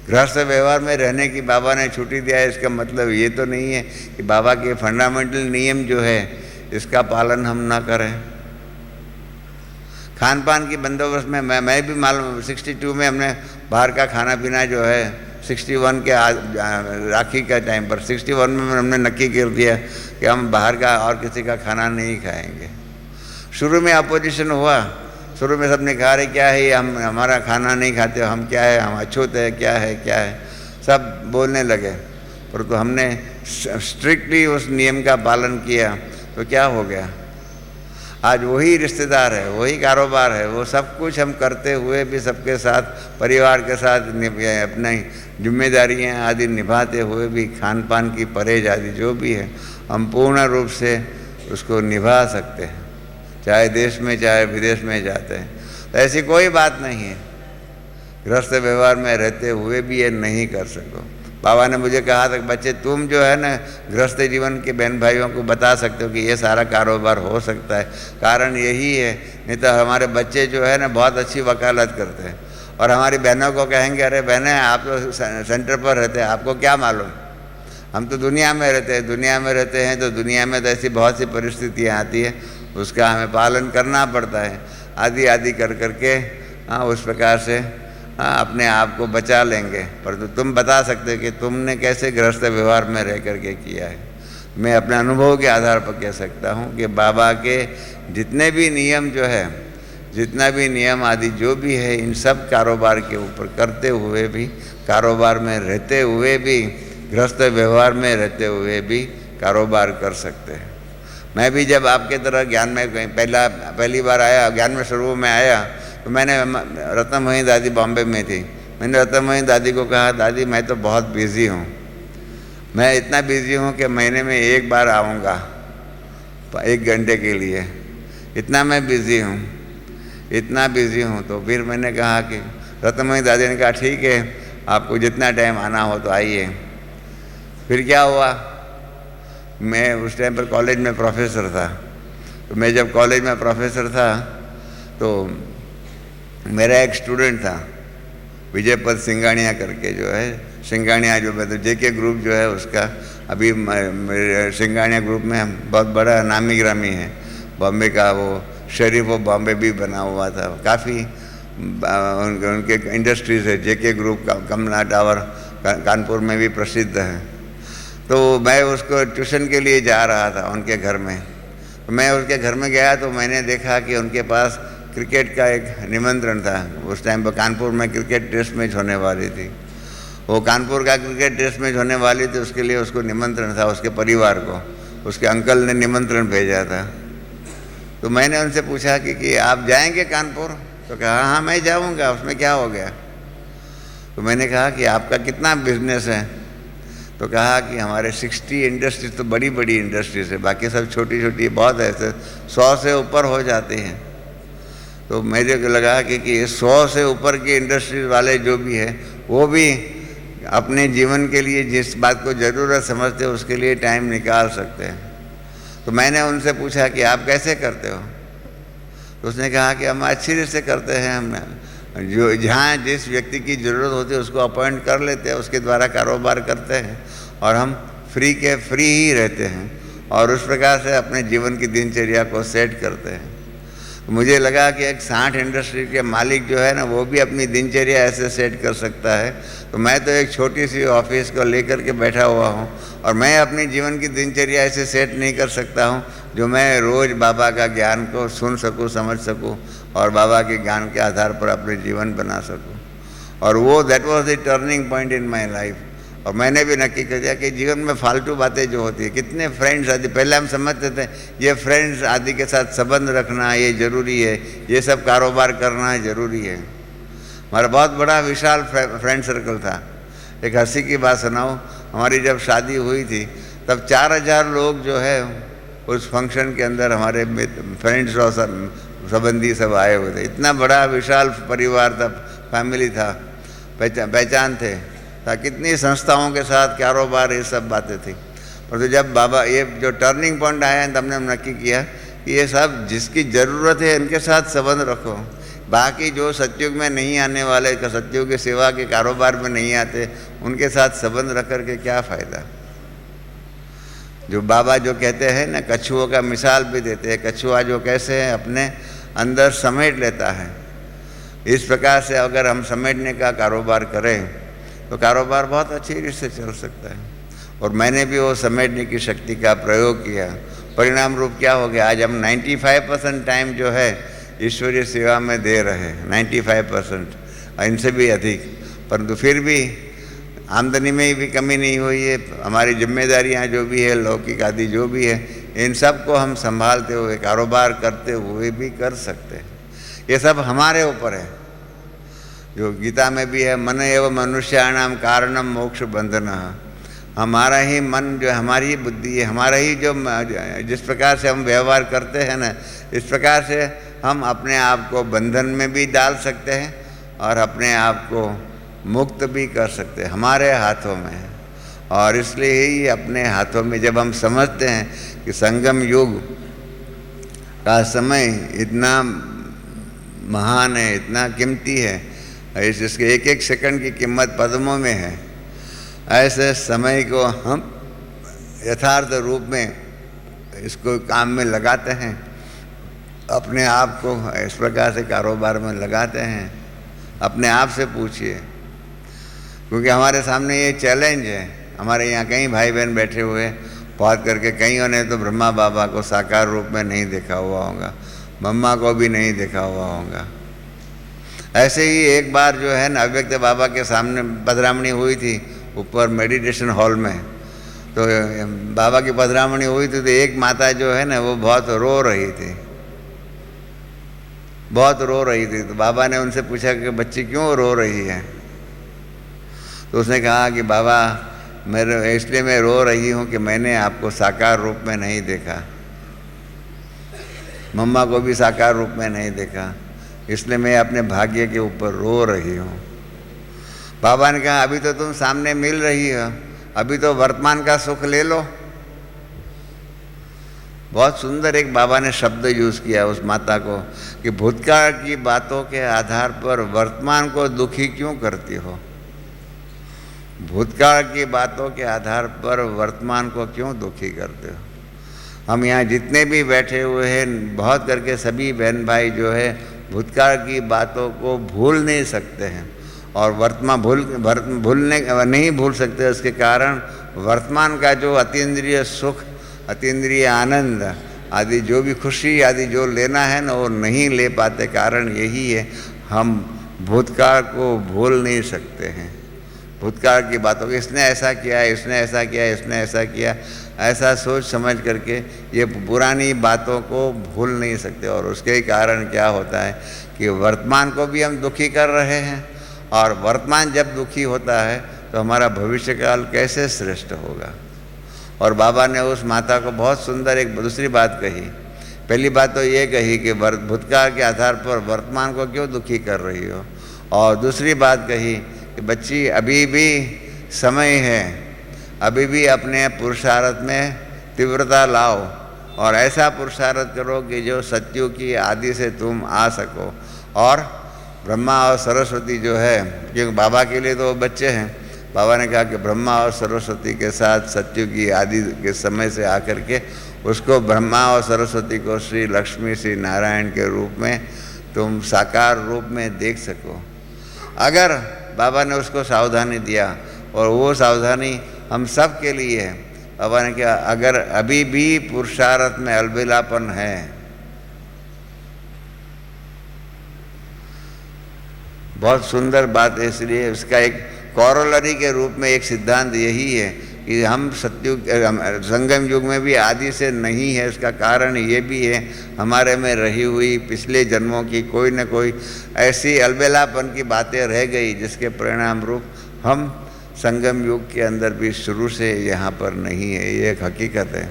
गृहस्थ व्यवहार में रहने की बाबा ने छुट्टी दिया है, इसका मतलब ये तो नहीं है कि बाबा के फंडामेंटल नियम जो है इसका पालन हम ना करें। खान पान की बंदोबस्त में मैं भी मालूम 62 में हमने बाहर का खाना पीना जो है 61 के राखी का टाइम पर 61 में हमने नक्की कर दिया कि हम बाहर का और किसी का खाना नहीं खाएंगे। शुरू में अपोजिशन हुआ, शुरू में सबने कहा रहे क्या है हम हमारा खाना नहीं खाते, हम क्या है, हम अछूत है, क्या है, सब बोलने लगे। परंतु हमने स्ट्रिक्टली उस नियम का पालन किया तो क्या हो गया। आज वही रिश्तेदार है, वही कारोबार है, वो सब कुछ हम करते हुए भी सबके साथ, परिवार के साथ अपनी जिम्मेदारियां आदि निभाते हुए भी, खान पान की परहेज आदि जो भी है हम पूर्ण रूप से उसको निभा सकते हैं, चाहे देश में चाहे विदेश में जाते हैं। तो ऐसी कोई बात नहीं है, गृहस्थ व्यवहार में रहते हुए भी ये नहीं कर सको। बाबा ने मुझे कहा था, बच्चे तुम जो है ना गृहस्थ जीवन के बहन भाइयों को बता सकते हो कि ये सारा कारोबार हो सकता है, कारण यही है। नहीं तो हमारे बच्चे जो है ना बहुत अच्छी वकालत करते हैं और हमारी बहनों को कहेंगे, अरे बहनें आप तो सेंटर पर रहते हैं, आपको क्या मालूम, हम तो दुनिया में रहते हैं। दुनिया में रहते हैं तो दुनिया में तो ऐसी बहुत सी परिस्थितियाँ आती है, उसका हमें पालन करना पड़ता है, आदि आदि कर करके उस प्रकार से अपने आप को बचा लेंगे। पर तो तुम बता सकते हो कि तुमने कैसे गृहस्थ व्यवहार में रह करके किया है। मैं अपने अनुभव के आधार पर कह सकता हूँ कि बाबा के जितने भी नियम जो है, जितना भी नियम आदि जो भी है, इन सब कारोबार के ऊपर करते हुए भी, कारोबार में रहते हुए भी, गृहस्थ व्यवहार में रहते हुए भी कारोबार कर सकते हैं। मैं भी जब आपके तरह ज्ञान में पहली बार आया, ज्ञान में शुरू में आया, तो मैंने रत्नमयी दादी बॉम्बे में थी, मैंने रत्नमयी दादी को कहा, दादी मैं तो बहुत बिज़ी हूँ, मैं इतना बिज़ी हूँ कि महीने में एक बार आऊँगा 1 घंटे के लिए, इतना मैं बिज़ी हूँ, इतना बिज़ी हूँ। तो फिर मैंने कहा कि रत्नमयी दादी ने कहा ठीक है, आपको जितना टाइम आना हो तो आइए। फिर क्या हुआ, मैं उस टाइम पर कॉलेज में प्रोफेसर था, तो मैं जब कॉलेज में प्रोफेसर था तो मेरा एक स्टूडेंट था विजयपद सिंगानिया करके, जो है सिंगानिया जो मैं तो जेके ग्रुप जो है उसका अभी सिंगानिया ग्रुप में बहुत बड़ा नामी ग्रामी है, बॉम्बे का वो शरीफ ऑफ बॉम्बे भी बना हुआ था, काफ़ी उनके इंडस्ट्रीज़ है, जेके ग्रुप का कमला टावर कानपुर में भी प्रसिद्ध है। तो मैं उसको ट्यूशन के लिए जा रहा था उनके घर में, तो मैं उसके घर में गया तो मैंने देखा कि उनके पास क्रिकेट का एक निमंत्रण था। उस टाइम पर कानपुर में क्रिकेट टेस्ट मैच होने वाली थी, वो कानपुर का क्रिकेट टेस्ट मैच होने वाली थी, उसके लिए उसको निमंत्रण था, उसके परिवार को उसके अंकल ने निमंत्रण भेजा था। तो मैंने उनसे पूछा कि आप जाएंगे कानपुर, तो कहा हाँ मैं जाऊँगा, उसमें क्या हो गया। तो मैंने कहा कि आपका कितना बिजनेस है, तो कहा कि हमारे 60 इंडस्ट्रीज, तो बड़ी बड़ी इंडस्ट्रीज है, बाकी सब छोटी छोटी बहुत ऐसे 100 से ऊपर हो जाती हैं। तो मुझे लगा कि 100 से ऊपर की इंडस्ट्रीज वाले जो भी है वो भी अपने जीवन के लिए जिस बात को ज़रूरत समझते हैं उसके लिए टाइम निकाल सकते हैं। तो मैंने उनसे पूछा कि आप कैसे करते हो, तो उसने कहा कि हम अच्छी तरह से करते हैं, हम जो जहाँ जिस व्यक्ति की ज़रूरत होती है उसको अपॉइंट कर लेते हैं, उसके द्वारा कारोबार करते हैं और हम फ्री ही रहते हैं और उस प्रकार से अपने जीवन की दिनचर्या को सेट करते हैं। तो मुझे लगा कि एक 60 इंडस्ट्री के मालिक जो है ना वो भी अपनी दिनचर्या ऐसे सेट कर सकता है, तो मैं तो एक छोटी सी ऑफिस को लेकर के बैठा हुआ हूँ और मैं अपने जीवन की दिनचर्या ऐसे सेट नहीं कर सकता हूँ जो मैं रोज़ बाबा का ज्ञान को सुन सकूँ, समझ सकूँ और बाबा के ज्ञान के आधार पर अपने जीवन बना सकूँ। और वो that was the turning point in my life. और मैंने भी नक्की कर दिया कि जीवन में फालतू बातें जो होती है, कितने फ्रेंड्स आदि, पहले हम समझते थे ये फ्रेंड्स आदि के साथ संबंध रखना ये ज़रूरी है, ये सब कारोबार करना ज़रूरी है। हमारा बहुत बड़ा विशाल फ्रेंड सर्कल था। एक हंसी की बात सुनाऊँ, हमारी जब शादी हुई थी तब 4000 लोग जो है उस फंक्शन के अंदर हमारे फ्रेंड्स और संबंधी सब आए हुए थे। इतना बड़ा विशाल परिवार था, फैमिली था, पहचान थे था, कितनी संस्थाओं के साथ कारोबार ये सब बातें थी। पर तो जब बाबा ये जो टर्निंग पॉइंट आया तब हमने नक्की किया कि ये सब जिसकी ज़रूरत है इनके साथ संबंध रखो, बाकी जो सतयुग में नहीं आने वाले, सतयुग की सेवा के कारोबार में नहीं आते, उनके साथ संबंध रख कर के क्या फ़ायदा। जो बाबा जो कहते हैं ना, कछुओं का मिसाल भी देते हैं, कछुआ जो कैसे अपने अंदर समेट लेता है, इस प्रकार से अगर हम समेटने का कारोबार करें तो कारोबार बहुत अच्छी रीत से चल सकता है। और मैंने भी वो समेटने की शक्ति का प्रयोग किया, परिणाम रूप क्या हो गया, आज हम 95% टाइम जो है ईश्वरीय सेवा में दे रहे हैं, 95%, इनसे भी अधिक। परंतु फिर भी आमदनी में भी कमी नहीं हुई है, हमारी जिम्मेदारियां जो भी है लौकिक आदि जो भी है इन सब को हम संभालते हुए, कारोबार करते हुए भी कर सकते हैं। ये सब हमारे ऊपर है। जो गीता में भी है, मन एव मनुष्याणाम कारणम मोक्ष बंधनः। हमारा ही मन जो हमारी ही बुद्धि है, हमारा ही जो जिस प्रकार से हम व्यवहार करते हैं ना, इस प्रकार से हम अपने आप को बंधन में भी डाल सकते हैं और अपने आप को मुक्त भी कर सकते हैं। हमारे हाथों में है। और इसलिए ही अपने हाथों में जब हम समझते हैं कि संगम युग का समय इतना महान है, इतना कीमती है, इसके एक एक सेकंड की कीमत पद्मों में है, ऐसे समय को हम यथार्थ रूप में इसको काम में लगाते हैं, अपने आप को इस प्रकार से कारोबार में लगाते हैं। अपने आप से पूछिए, क्योंकि हमारे सामने ये चैलेंज है। हमारे यहाँ कई भाई बहन बैठे हुए, बहुत करके कईयों ने तो ब्रह्मा बाबा को साकार रूप में नहीं देखा हुआ होगा, मम्मा को भी नहीं देखा हुआ होगा। ऐसे ही एक बार जो है ना, अव्यक्त बाबा के सामने पधरामणी हुई थी ऊपर मेडिटेशन हॉल में। तो बाबा की पधरामणी हुई थी, तो एक माता जो है ना, वो बहुत रो रही थी, बहुत रो रही थी। तो बाबा ने उनसे पूछा कि बच्ची क्यों रो रही है? तो उसने कहा कि बाबा मेरे इसलिए मैं रो रही हूँ कि मैंने आपको साकार रूप में नहीं देखा, मम्मा को भी साकार रूप में नहीं देखा, इसलिए मैं अपने भाग्य के ऊपर रो रही हूँ। बाबा ने कहा अभी तो तुम सामने मिल रही हो, अभी तो वर्तमान का सुख ले लो। बहुत सुंदर एक बाबा ने शब्द यूज़ किया उस माता को कि भूतकाल की बातों के आधार पर वर्तमान को दुखी क्यों करती हो? भूतकाल की बातों के आधार पर वर्तमान को क्यों दुखी करते हो? हम यहाँ जितने भी बैठे हुए हैं, बहुत करके सभी बहन भाई जो है भूतकाल की बातों को भूल नहीं सकते हैं, और वर्तमान नहीं भूल सकते। उसके कारण वर्तमान का जो अतीन्द्रिय सुख, अतीन्द्रिय आनंद आदि, जो भी खुशी आदि जो लेना है ना, वो नहीं ले पाते। कारण यही है, हम भूतकाल को भूल नहीं सकते हैं। भूतकाल की बातों को, इसने ऐसा किया, इसने ऐसा किया, इसने ऐसा किया, ऐसा सोच समझ करके ये पुरानी बातों को भूल नहीं सकते। और उसके कारण क्या होता है कि वर्तमान को भी हम दुखी कर रहे हैं, और वर्तमान जब दुखी होता है तो हमारा भविष्य काल कैसे श्रेष्ठ होगा। और बाबा ने उस माता को बहुत सुंदर एक दूसरी बात कही। पहली बात तो ये कही कि भूतकाल के आधार पर वर्तमान को क्यों दुखी कर रही हो, और दूसरी बात कही कि बच्ची अभी भी समय है, अभी भी अपने पुरुषार्थ में तीव्रता लाओ, और ऐसा पुरुषार्थ करो कि जो सत्युग की आदि से तुम आ सको। और ब्रह्मा और सरस्वती जो है, क्योंकि बाबा के लिए तो बच्चे हैं, बाबा ने कहा कि ब्रह्मा और सरस्वती के साथ सत्युग की आदि के समय से आकर के उसको ब्रह्मा और सरस्वती को श्री लक्ष्मी श्री नारायण के रूप में तुम साकार रूप में देख सको। अगर बाबा ने उसको सावधानी दिया, और वो सावधानी हम सब के लिए है। बाबा ने कहा अगर अभी भी पुरुषार्थ में अलबेलापन है, बहुत सुंदर बात है। इसलिए उसका एक कॉरोलरी के रूप में एक सिद्धांत यही है कि हम सत्युग संगम युग में भी आदि से नहीं है। इसका कारण ये भी है, हमारे में रही हुई पिछले जन्मों की कोई न कोई ऐसी अलबेलापन की बातें रह गई, जिसके परिणाम रूप हम संगम युग के अंदर भी शुरू से यहाँ पर नहीं है। ये एक हकीकत है।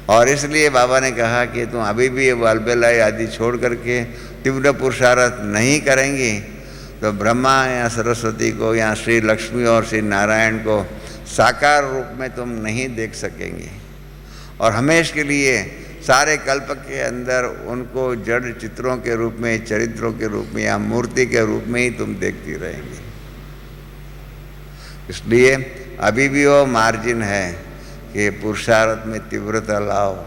और इसलिए बाबा ने कहा कि तुम अभी भी वो अलबेलाई आदि छोड़ करके तीव्र पुरुषार्थ नहीं करेंगी तो ब्रह्मा या सरस्वती को या श्री लक्ष्मी और श्री नारायण को साकार रूप में तुम नहीं देख सकेंगे। और हमेशा के लिए सारे कल्प के अंदर उनको जड़ चित्रों के रूप में, चरित्रों के रूप में या मूर्ति के रूप में ही तुम देखती रहेंगी। इसलिए अभी भी वो मार्जिन है कि पुरुषार्थ में तीव्रता लाओ।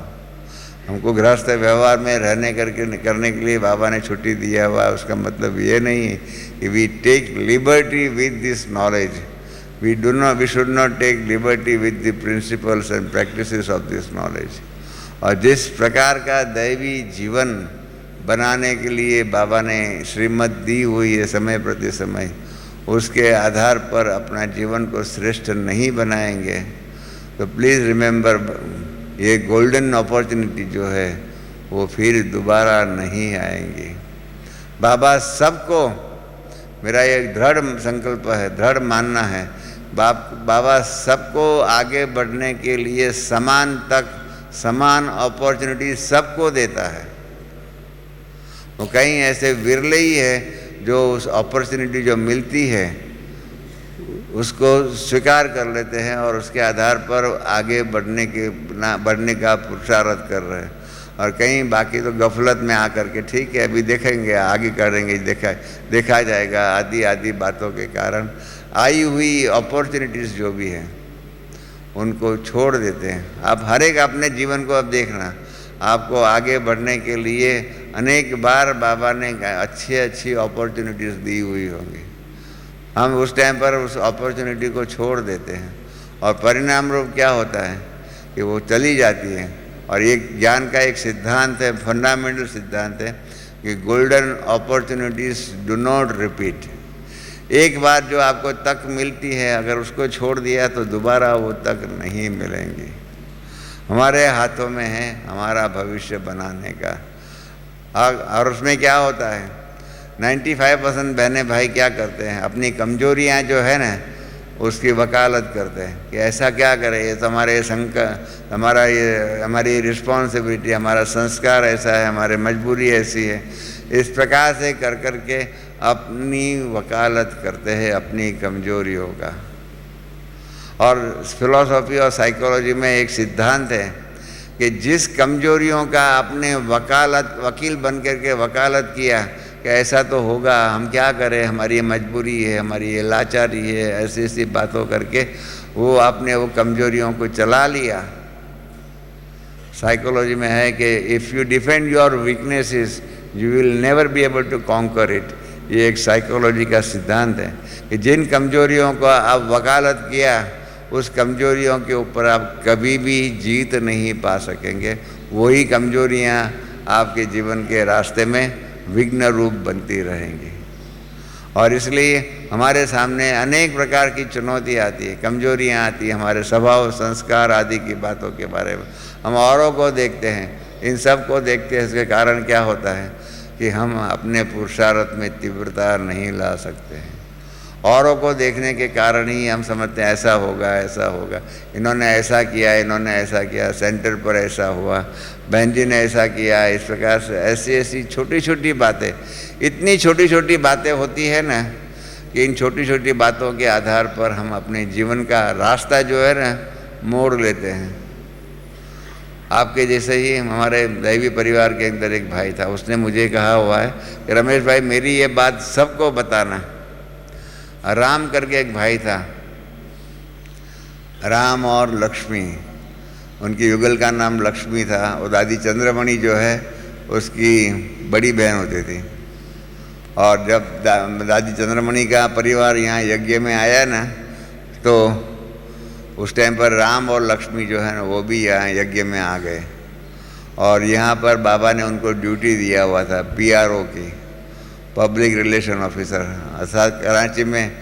हमको गृहस्थ व्यवहार में करने के लिए बाबा ने छुट्टी दिया हुआ है। उसका मतलब ये नहीं है कि we take liberty with this knowledge, we should not take liberty with the principles and practices of this knowledge. और जिस प्रकार का दैवी जीवन बनाने के लिए बाबा ने श्रीमत दी हुई है समय प्रति समय, उसके आधार पर अपना जीवन को श्रेष्ठ नहीं बनाएंगे तो प्लीज़ रिमेंबर, ये गोल्डन अपॉर्चुनिटी जो है वो फिर दोबारा नहीं आएंगी। बाबा सबको, मेरा ये दृढ़ संकल्प है, दृढ़ मानना है, बाबा सबको आगे बढ़ने के लिए समान अपॉर्चुनिटी सबको देता है। वो कहीं ऐसे विरले ही है जो उस अपॉर्चुनिटी जो मिलती है उसको स्वीकार कर लेते हैं और उसके आधार पर आगे बढ़ने का पुरुषार्थ कर रहे हैं। और कहीं बाकी तो गफलत में आकर के ठीक है अभी देखेंगे, आगे करेंगे, देखा जाएगा आदि बातों के कारण आई हुई अपॉर्चुनिटीज़ जो भी हैं उनको छोड़ देते हैं। आप हर एक अपने जीवन को अब देखना, आपको आगे बढ़ने के लिए अनेक बार बाबा ने अच्छी अपॉर्चुनिटीज़ दी हुई होंगी। हम उस टाइम पर उस अपॉर्चुनिटी को छोड़ देते हैं और परिणाम रूप क्या होता है कि वो चली जाती है। और ये ज्ञान का एक सिद्धांत है, फंडामेंटल सिद्धांत है कि golden opportunities do not repeat. एक बार जो आपको तक मिलती है अगर उसको छोड़ दिया तो दोबारा वो तक नहीं मिलेंगी। हमारे हाथों में है हमारा भविष्य बनाने का। और उसमें क्या होता है, 95% बहने भाई क्या करते हैं, अपनी कमजोरियां जो है ना उसकी वकालत करते हैं कि ऐसा क्या करें, ये तो हमारी रिस्पॉन्सिबिलिटी, हमारा संस्कार ऐसा है, हमारी मजबूरी ऐसी है। इस प्रकार से कर के अपनी वकालत करते हैं अपनी कमजोरियों का। और फिलॉसफी और साइकोलॉजी में एक सिद्धांत है कि जिस कमजोरियों का आपने वकील बन करके वकालत किया कि ऐसा तो होगा, हम क्या करें, हमारी ये मजबूरी है, हमारी ये लाचारी है, ऐसी बातों करके वो आपने वो कमजोरियों को चला लिया। साइकोलॉजी में है कि if you defend your weaknesses you will never be able to conquer it. ये एक साइकोलॉजी का सिद्धांत है कि जिन कमजोरियों को आप वकालत किया उस कमजोरियों के ऊपर आप कभी भी जीत नहीं पा सकेंगे। वही कमजोरियाँ आपके जीवन के रास्ते में विघ्न रूप बनती रहेंगी। और इसलिए हमारे सामने अनेक प्रकार की चुनौती आती है, कमजोरियाँ आती है, हमारे स्वभाव संस्कार आदि की बातों के बारे में हम औरों को देखते हैं, इन सब को देखते हैं। इसके कारण क्या होता है कि हम अपने पुरुषार्थ में तीव्रता नहीं ला सकते हैं। औरों को देखने के कारण ही हम समझते हैं ऐसा होगा, इन्होंने ऐसा किया, इन्होंने ऐसा किया, सेंटर पर ऐसा हुआ, बहन जी ने ऐसा किया। इस प्रकार से ऐसी छोटी छोटी बातें, इतनी छोटी छोटी बातें होती है ना कि इन छोटी छोटी बातों के आधार पर हम अपने जीवन का रास्ता जो है ना मोड़ लेते हैं। आपके जैसे ही हमारे दैवी परिवार के अंदर एक भाई था, उसने मुझे कहा हुआ है कि रमेश भाई मेरी ये बात सबको बताना। राम करके एक भाई था, राम और लक्ष्मी, उनकी युगल का नाम लक्ष्मी था। और दादी चंद्रमणि जो है उसकी बड़ी बहन होती थी। और जब दादी चंद्रमणि का परिवार यहाँ यज्ञ में आया ना तो उस टाइम पर राम और लक्ष्मी जो है ना वो भी यहाँ यज्ञ में आ गए। और यहाँ पर बाबा ने उनको ड्यूटी दिया हुआ था PRO की, पब्लिक रिलेशन ऑफिसर, अर्थात कराची में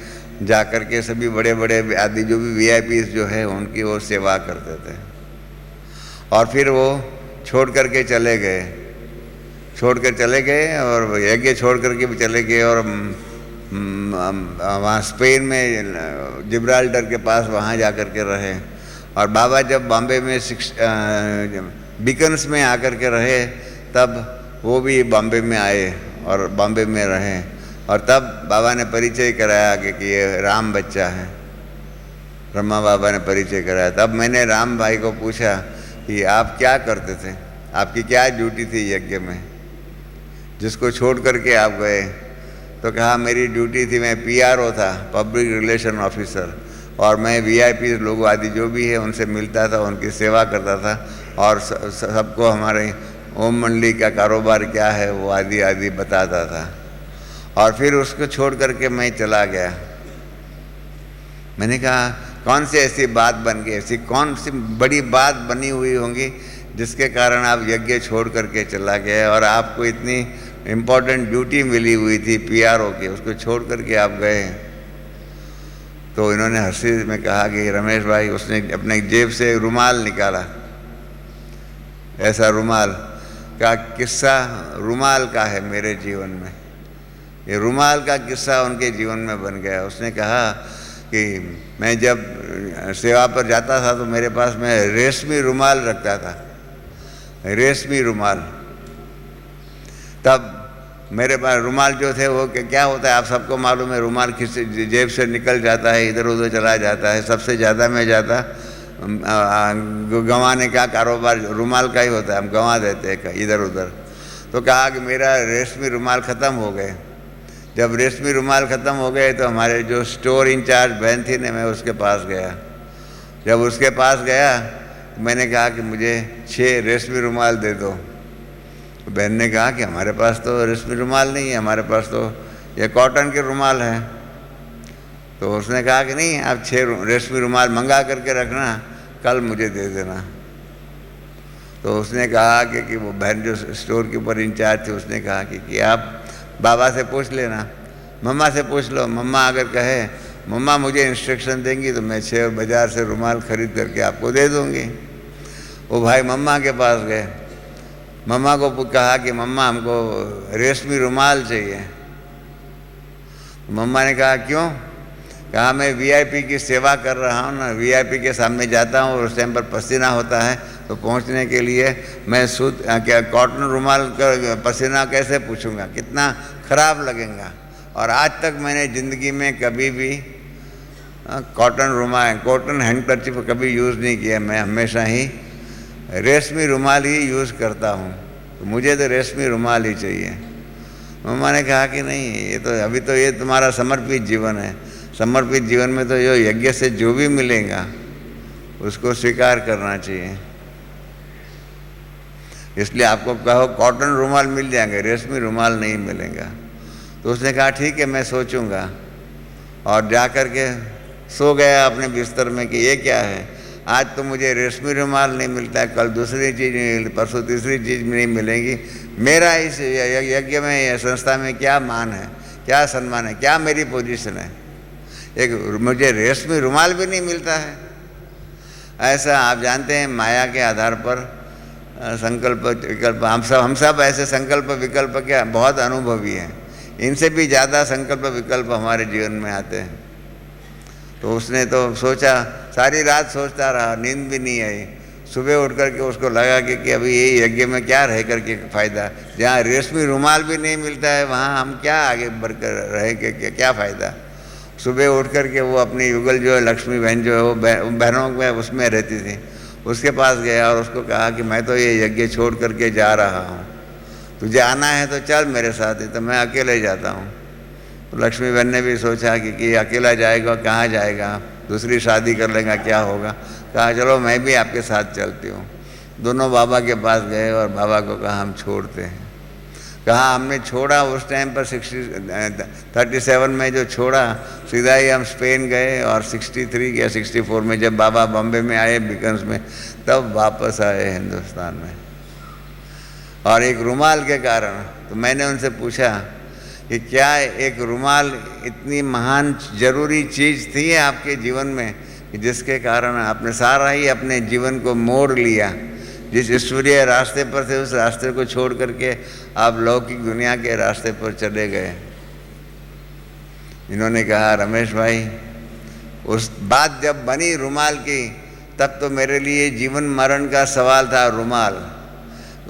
जाकर के सभी बड़े बड़े आदि जो भी VIPs जो है उनकी वो सेवा करते थे। और फिर वो छोड़ करके चले गए और यज्ञ छोड़ करके भी चले गए और वहाँ स्पेन में जिब्राल्टर के पास वहाँ जा कर के रहे। और बाबा जब बॉम्बे में बीकन्स में आकर के रहे तब वो भी बॉम्बे में आए और बॉम्बे में रहे। और तब बाबा ने परिचय कराया कि ये राम बच्चा है, ब्रह्मा बाबा ने परिचय कराया। तब मैंने राम भाई को पूछा कि आप क्या करते थे, आपकी क्या ड्यूटी थी यज्ञ में जिसको छोड़ करके आप गए। तो कहा मेरी ड्यूटी थी, मैं PRO था, पब्लिक रिलेशन ऑफिसर, और मैं VIP लोगों आदि जो भी है उनसे मिलता था, उनकी सेवा करता था और सबको हमारे ओम मंडली का कारोबार क्या है वो आदि बताता था। और फिर उसको छोड़ करके मैं चला गया। मैंने कहा कौन सी ऐसी बात बन गई, ऐसी कौन सी बड़ी बात बनी हुई होंगी जिसके कारण आप यज्ञ छोड़ करके चला गए और आपको इतनी इम्पोर्टेंट ड्यूटी मिली हुई थी PRO की, उसको छोड़ करके आप गए। तो इन्होंने हंसी में कहा कि रमेश भाई, उसने अपने जेब से रुमाल निकाला ऐसा रुमाल का किस्सा रुमाल का है मेरे जीवन में। ये रुमाल का किस्सा उनके जीवन में बन गया। उसने कहा कि मैं जब सेवा पर जाता था तो मेरे पास मैं रेशमी रुमाल रखता था, रेशमी रुमाल। तब मेरे पास रुमाल जो थे वो क्या होता है आप सबको मालूम है, रुमाल किसी जेब से निकल जाता है, इधर उधर चला जाता है। सबसे ज़्यादा में ज़्यादा गंवाने का कारोबार रुमाल का ही होता है, हम गंवा देते हैं इधर उधर। तो कहा कि मेरा रेशमी रुमाल ख़त्म हो गए। जब रेशमी रुमाल ख़त्म हो गए तो हमारे जो स्टोर इंचार्ज बहन थी ने, मैं उसके पास गया। जब उसके पास गया मैंने कहा कि मुझे 6 रेशमी रुमाल दे दो। बहन ने कहा कि हमारे पास तो रेशमी रुमाल नहीं है, हमारे पास तो ये कॉटन के रुमाल हैं। तो उसने कहा कि नहीं, आप 6 रेशमी रुमाल मंगा करके रखना, कल मुझे दे देना। तो उसने कहा कि वो बहन जो स्टोर के ऊपर इंचार्ज थी उसने कहा कि आप बाबा से पूछ लेना, मम्मा से पूछ लो। मम्मा अगर कहे मम्मा मुझे इंस्ट्रक्शन देंगी तो मैं 6 बाज़ार से रुमाल ख़रीद करके आपको दे दूँगी। वो भाई मम्मा के पास गए, मम्मा को कहा कि मम्मा हमको रेशमी रुमाल चाहिए। मम्मा ने कहा क्यों? कहा मैं वीआईपी की सेवा कर रहा हूँ ना, वीआईपी के सामने जाता हूँ और उस टाइम पर पसीना होता है, तो पहुँचने के लिए मैं क्या कॉटन रुमाल का पसीना कैसे पूछूंगा, कितना ख़राब लगेगा। और आज तक मैंने ज़िंदगी में कभी भी कॉटन हैंडकरचिप कभी यूज़ नहीं किया। मैं हमेशा ही रेशमी रुमाल ही यूज़ करता हूँ, तो मुझे तो रेशमी रुमाल ही चाहिए। मम्मा ने कहा कि नहीं, ये तो अभी तो ये तुम्हारा समर्पित जीवन है, समर्पित जीवन में तो जो यज्ञ से जो भी मिलेगा उसको स्वीकार करना चाहिए। इसलिए आपको कहो कॉटन रुमाल मिल जाएंगे, रेशमी रुमाल नहीं मिलेगा। तो उसने कहा ठीक है मैं सोचूंगा, और जा कर के सो गया अपने बिस्तर में कि ये क्या है, आज तो मुझे रेशमी रुमाल नहीं मिलता है, कल दूसरी चीज़ नहीं मिलती, परसों तीसरी चीज़ नहीं मिलेगी। मेरा इस यज्ञ में या संस्था में क्या मान है, क्या सम्मान है, क्या मेरी पोजीशन है, एक मुझे रेशमी रुमाल भी नहीं मिलता है। ऐसा आप जानते हैं माया के आधार पर संकल्प विकल्प, हम सब ऐसे संकल्प विकल्प के बहुत अनुभवी हैं। इनसे भी ज़्यादा संकल्प विकल्प हमारे जीवन में आते हैं। तो उसने तो सोचा, सारी रात सोचता रहा, नींद भी नहीं आई। सुबह उठ करके उसको लगा कि अभी ये यज्ञ में क्या रह करके फ़ायदा, जहाँ रेशमी रुमाल भी नहीं मिलता है वहाँ हम क्या आगे बढ़कर रह के क्या फ़ायदा। सुबह उठ करके वो अपनी युगल जो है लक्ष्मी बहन जो है वो बहनों में उसमें रहती थी, उसके पास गया और उसको कहा कि मैं तो ये यज्ञ छोड़ करके जा रहा हूँ, तुझे आना है तो चल मेरे साथ ही, तो मैं अकेले जाता हूँ। तो लक्ष्मी बहन ने भी सोचा कि अकेला जाएगा, कहाँ जाएगा, दूसरी शादी कर लेगा, क्या होगा। कहा चलो मैं भी आपके साथ चलती हूँ। दोनों बाबा के पास गए और बाबा को कहा हम छोड़ते हैं। कहा हमने छोड़ा उस टाइम पर 37 में जो छोड़ा, सीधा ही हम स्पेन गए और 63 या 64 में जब बाबा बॉम्बे में आए बीकन्स में, तब वापस आए हिंदुस्तान में। और एक रुमाल के कारण, तो मैंने उनसे पूछा कि क्या एक रुमाल इतनी महान ज़रूरी चीज़ थी आपके जीवन में कि जिसके कारण आपने सारा ही अपने जीवन को मोड़ लिया, जिस ईश्वरीय रास्ते पर थे उस रास्ते को छोड़ करके आप लौकिक दुनिया के रास्ते पर चले गए। इन्होंने कहा रमेश भाई, उस बात जब बनी रुमाल की तब तो मेरे लिए जीवन मरण का सवाल था।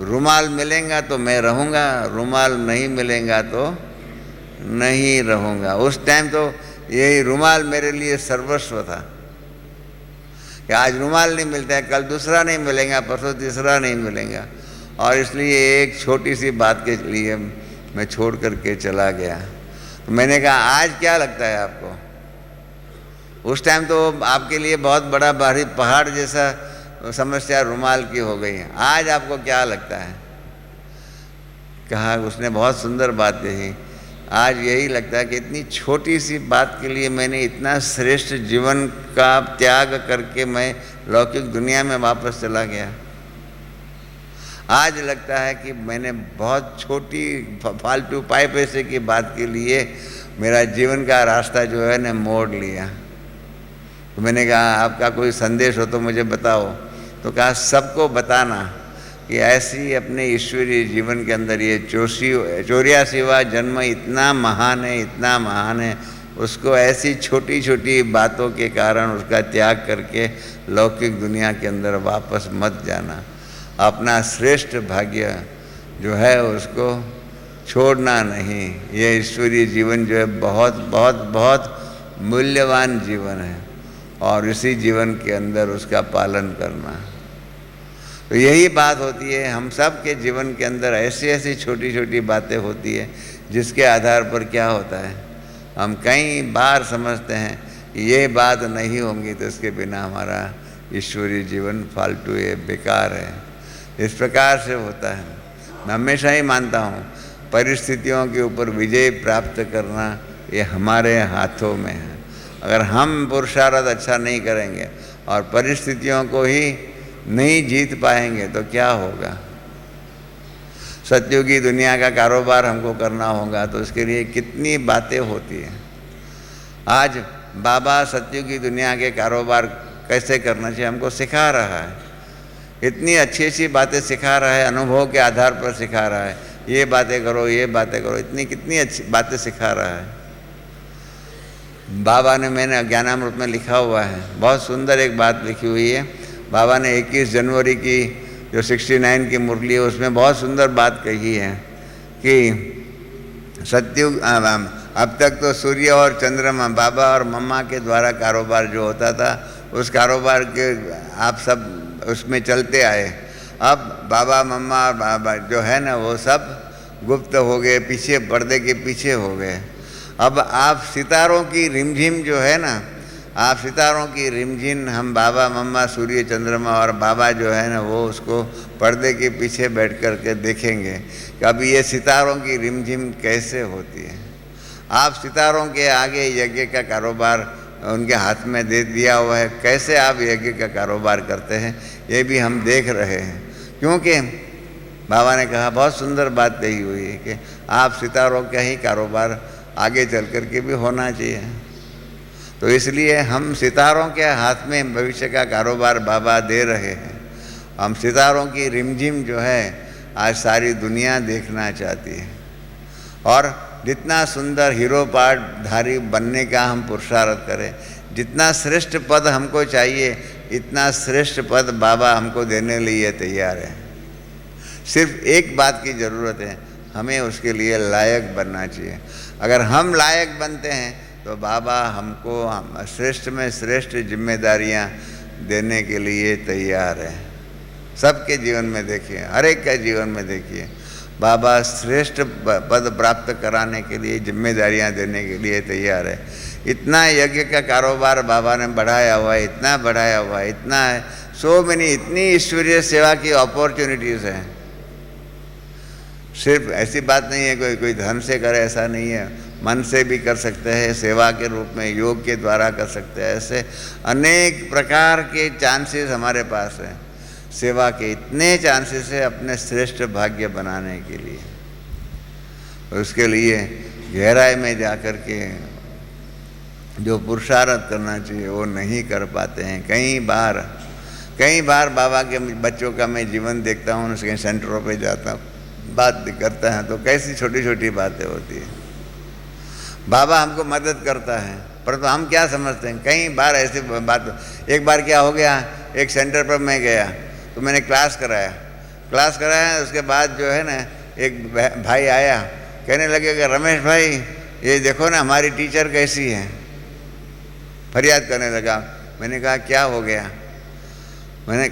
रुमाल मिलेगा तो मैं रहूँगा, रुमाल नहीं मिलेगा तो नहीं रहूँगा। उस टाइम तो यही रुमाल मेरे लिए सर्वस्व था कि आज रुमाल नहीं मिलता है, कल दूसरा नहीं मिलेगा, परसों तीसरा नहीं मिलेगा। और इसलिए एक छोटी सी बात के लिए मैं छोड़ करके चला गया। तो मैंने कहा आज क्या लगता है आपको? उस टाइम तो आपके लिए बहुत बड़ा भारी पहाड़ जैसा समस्या रुमाल की हो गई है, आज आपको क्या लगता है? कहा उसने बहुत सुंदर बात कही, आज यही लगता है कि इतनी छोटी सी बात के लिए मैंने इतना श्रेष्ठ जीवन का त्याग करके मैं लौकिक दुनिया में वापस चला गया। आज लगता है कि मैंने बहुत छोटी फालतू पाई पैसे की बात के लिए मेरा जीवन का रास्ता जो है ना मोड़ लिया। तो मैंने कहा आपका कोई संदेश हो तो मुझे बताओ। तो कहा सबको बताना कि ऐसी अपने ईश्वरीय जीवन के अंदर ये 84वां जन्म इतना महान है, इतना महान है, उसको ऐसी छोटी छोटी बातों के कारण उसका त्याग करके लौकिक दुनिया के अंदर वापस मत जाना। अपना श्रेष्ठ भाग्य जो है उसको छोड़ना नहीं। ये ईश्वरीय जीवन जो है बहुत बहुत बहुत मूल्यवान जीवन है और इसी जीवन के अंदर उसका पालन करना। तो यही बात होती है, हम सब के जीवन के अंदर ऐसी ऐसी छोटी छोटी बातें होती है जिसके आधार पर क्या होता है, हम कई बार समझते हैं ये बात नहीं होंगी तो इसके बिना हमारा ईश्वरीय जीवन फालतू है, बेकार है। इस प्रकार से होता है। मैं हमेशा ही मानता हूँ परिस्थितियों के ऊपर विजय प्राप्त करना ये हमारे हाथों में है। अगर हम पुरुषार्थ अच्छा नहीं करेंगे और परिस्थितियों को ही नहीं जीत पाएंगे तो क्या होगा। सत्युगी दुनिया का कारोबार हमको करना होगा तो इसके लिए कितनी बातें होती हैं। आज बाबा सत्युगी दुनिया के कारोबार कैसे करना चाहिए हमको सिखा रहा है। इतनी अच्छी अच्छी बातें सिखा रहा है, अनुभव के आधार पर सिखा रहा है। ये बातें करो, ये बातें करो, इतनी कितनी अच्छी बातें सिखा रहा है। बाबा ने, मैंने ज्ञानामृत में लिखा हुआ है, बहुत सुंदर एक बात लिखी हुई है। बाबा ने 21 जनवरी की जो 69 की मुरली है उसमें बहुत सुंदर बात कही है कि सत्युग अब तक तो सूर्य और चंद्रमा, बाबा और मम्मा के द्वारा कारोबार जो होता था उस कारोबार के आप सब उसमें चलते आए। अब बाबा मम्मा बाबा जो है ना वो सब गुप्त हो गए, पीछे पर्दे के पीछे हो गए। अब आप सितारों की रिमझिम जो है ना, आप सितारों की रिमझिम हम बाबा मम्मा सूर्य चंद्रमा और बाबा जो है ना वो उसको पर्दे के पीछे बैठ कर के देखेंगे कि अब ये सितारों की रिमझिम कैसे होती है। आप सितारों के आगे यज्ञ का कारोबार उनके हाथ में दे दिया हुआ है, कैसे आप यज्ञ का कारोबार करते हैं ये भी हम देख रहे हैं। क्योंकि बाबा ने कहा, बहुत सुंदर बात कही हुई है कि आप सितारों का ही कारोबार आगे चल कर के भी होना चाहिए। तो इसलिए हम सितारों के हाथ में भविष्य का कारोबार बाबा दे रहे हैं। हम सितारों की रिमझिम जो है आज सारी दुनिया देखना चाहती है और जितना सुंदर हीरो पाठधारी बनने का हम पुरुषार्थ करें, जितना श्रेष्ठ पद हमको चाहिए इतना श्रेष्ठ पद बाबा हमको देने लिए तैयार है। सिर्फ एक बात की ज़रूरत है, हमें उसके लिए लायक बनना चाहिए। अगर हम लायक बनते हैं तो बाबा हमको श्रेष्ठ में श्रेष्ठ जिम्मेदारियां देने के लिए तैयार है। सबके जीवन में देखिए, हर एक के जीवन में देखिए, बाबा श्रेष्ठ पद प्राप्त कराने के लिए जिम्मेदारियां देने के लिए तैयार है। इतना यज्ञ का कारोबार बाबा ने बढ़ाया हुआ है, इतना बढ़ाया हुआ है, इतना है, सो मैनी, इतनी ईश्वरीय सेवा की अपॉर्चुनिटीज़ हैं। सिर्फ ऐसी बात नहीं है कोई धन से करे, ऐसा नहीं है, मन से भी कर सकते हैं, सेवा के रूप में योग के द्वारा कर सकते हैं। ऐसे अनेक प्रकार के चांसेस हमारे पास हैं। सेवा के इतने चांसेस है अपने श्रेष्ठ भाग्य बनाने के लिए। उसके लिए गहराई में जाकर के जो पुरुषार्थ करना चाहिए वो नहीं कर पाते हैं। कई बार बाबा के बच्चों का मैं जीवन देखता हूँ, उसके सेंटरों पे जाता हूँ, बात करता है तो कैसी छोटी छोटी बातें होती है। बाबा हमको मदद करता है परंतु हम क्या समझते हैं, कई बार ऐसी बात। एक बार क्या हो गया, एक सेंटर पर मैं गया तो मैंने क्लास कराया। उसके बाद जो है ना एक भाई आया, कहने लगे कि रमेश भाई ये देखो ना हमारी टीचर कैसी है, फरियाद करने लगा। मैंने कहा क्या हो गया।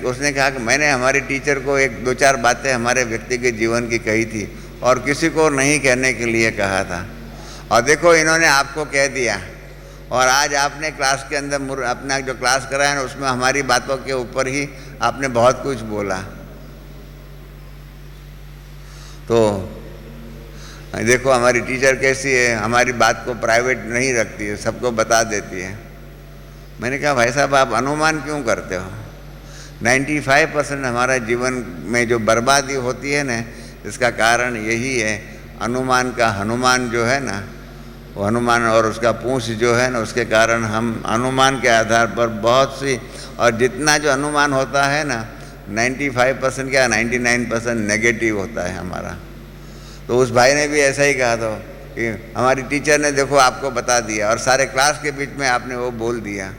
उसने कहा कि मैंने हमारी टीचर को एक दो चार बातें हमारे व्यक्ति के जीवन की कही थी और किसी को नहीं कहने के लिए कहा था, और देखो इन्होंने आपको कह दिया और आज आपने क्लास के अंदर अपना जो क्लास कराया ना उसमें हमारी बातों के ऊपर ही आपने बहुत कुछ बोला। तो देखो हमारी टीचर कैसी है, हमारी बात को प्राइवेट नहीं रखती है, सबको बता देती है। मैंने कहा भाई साहब आप अनुमान क्यों करते हो। 95% हमारा जीवन में जो बर्बादी होती है ना इसका कारण यही है, अनुमान का हनुमान जो है ना वो हनुमान और उसका पूंछ जो है ना उसके कारण हम अनुमान के आधार पर बहुत सी, और जितना जो अनुमान होता है ना 95% क्या 99% नेगेटिव होता है हमारा। तो उस भाई ने भी ऐसा ही कहा था कि हमारी टीचर ने देखो आपको बता दिया और सारे क्लास के बीच में आपने वो बोल दिया।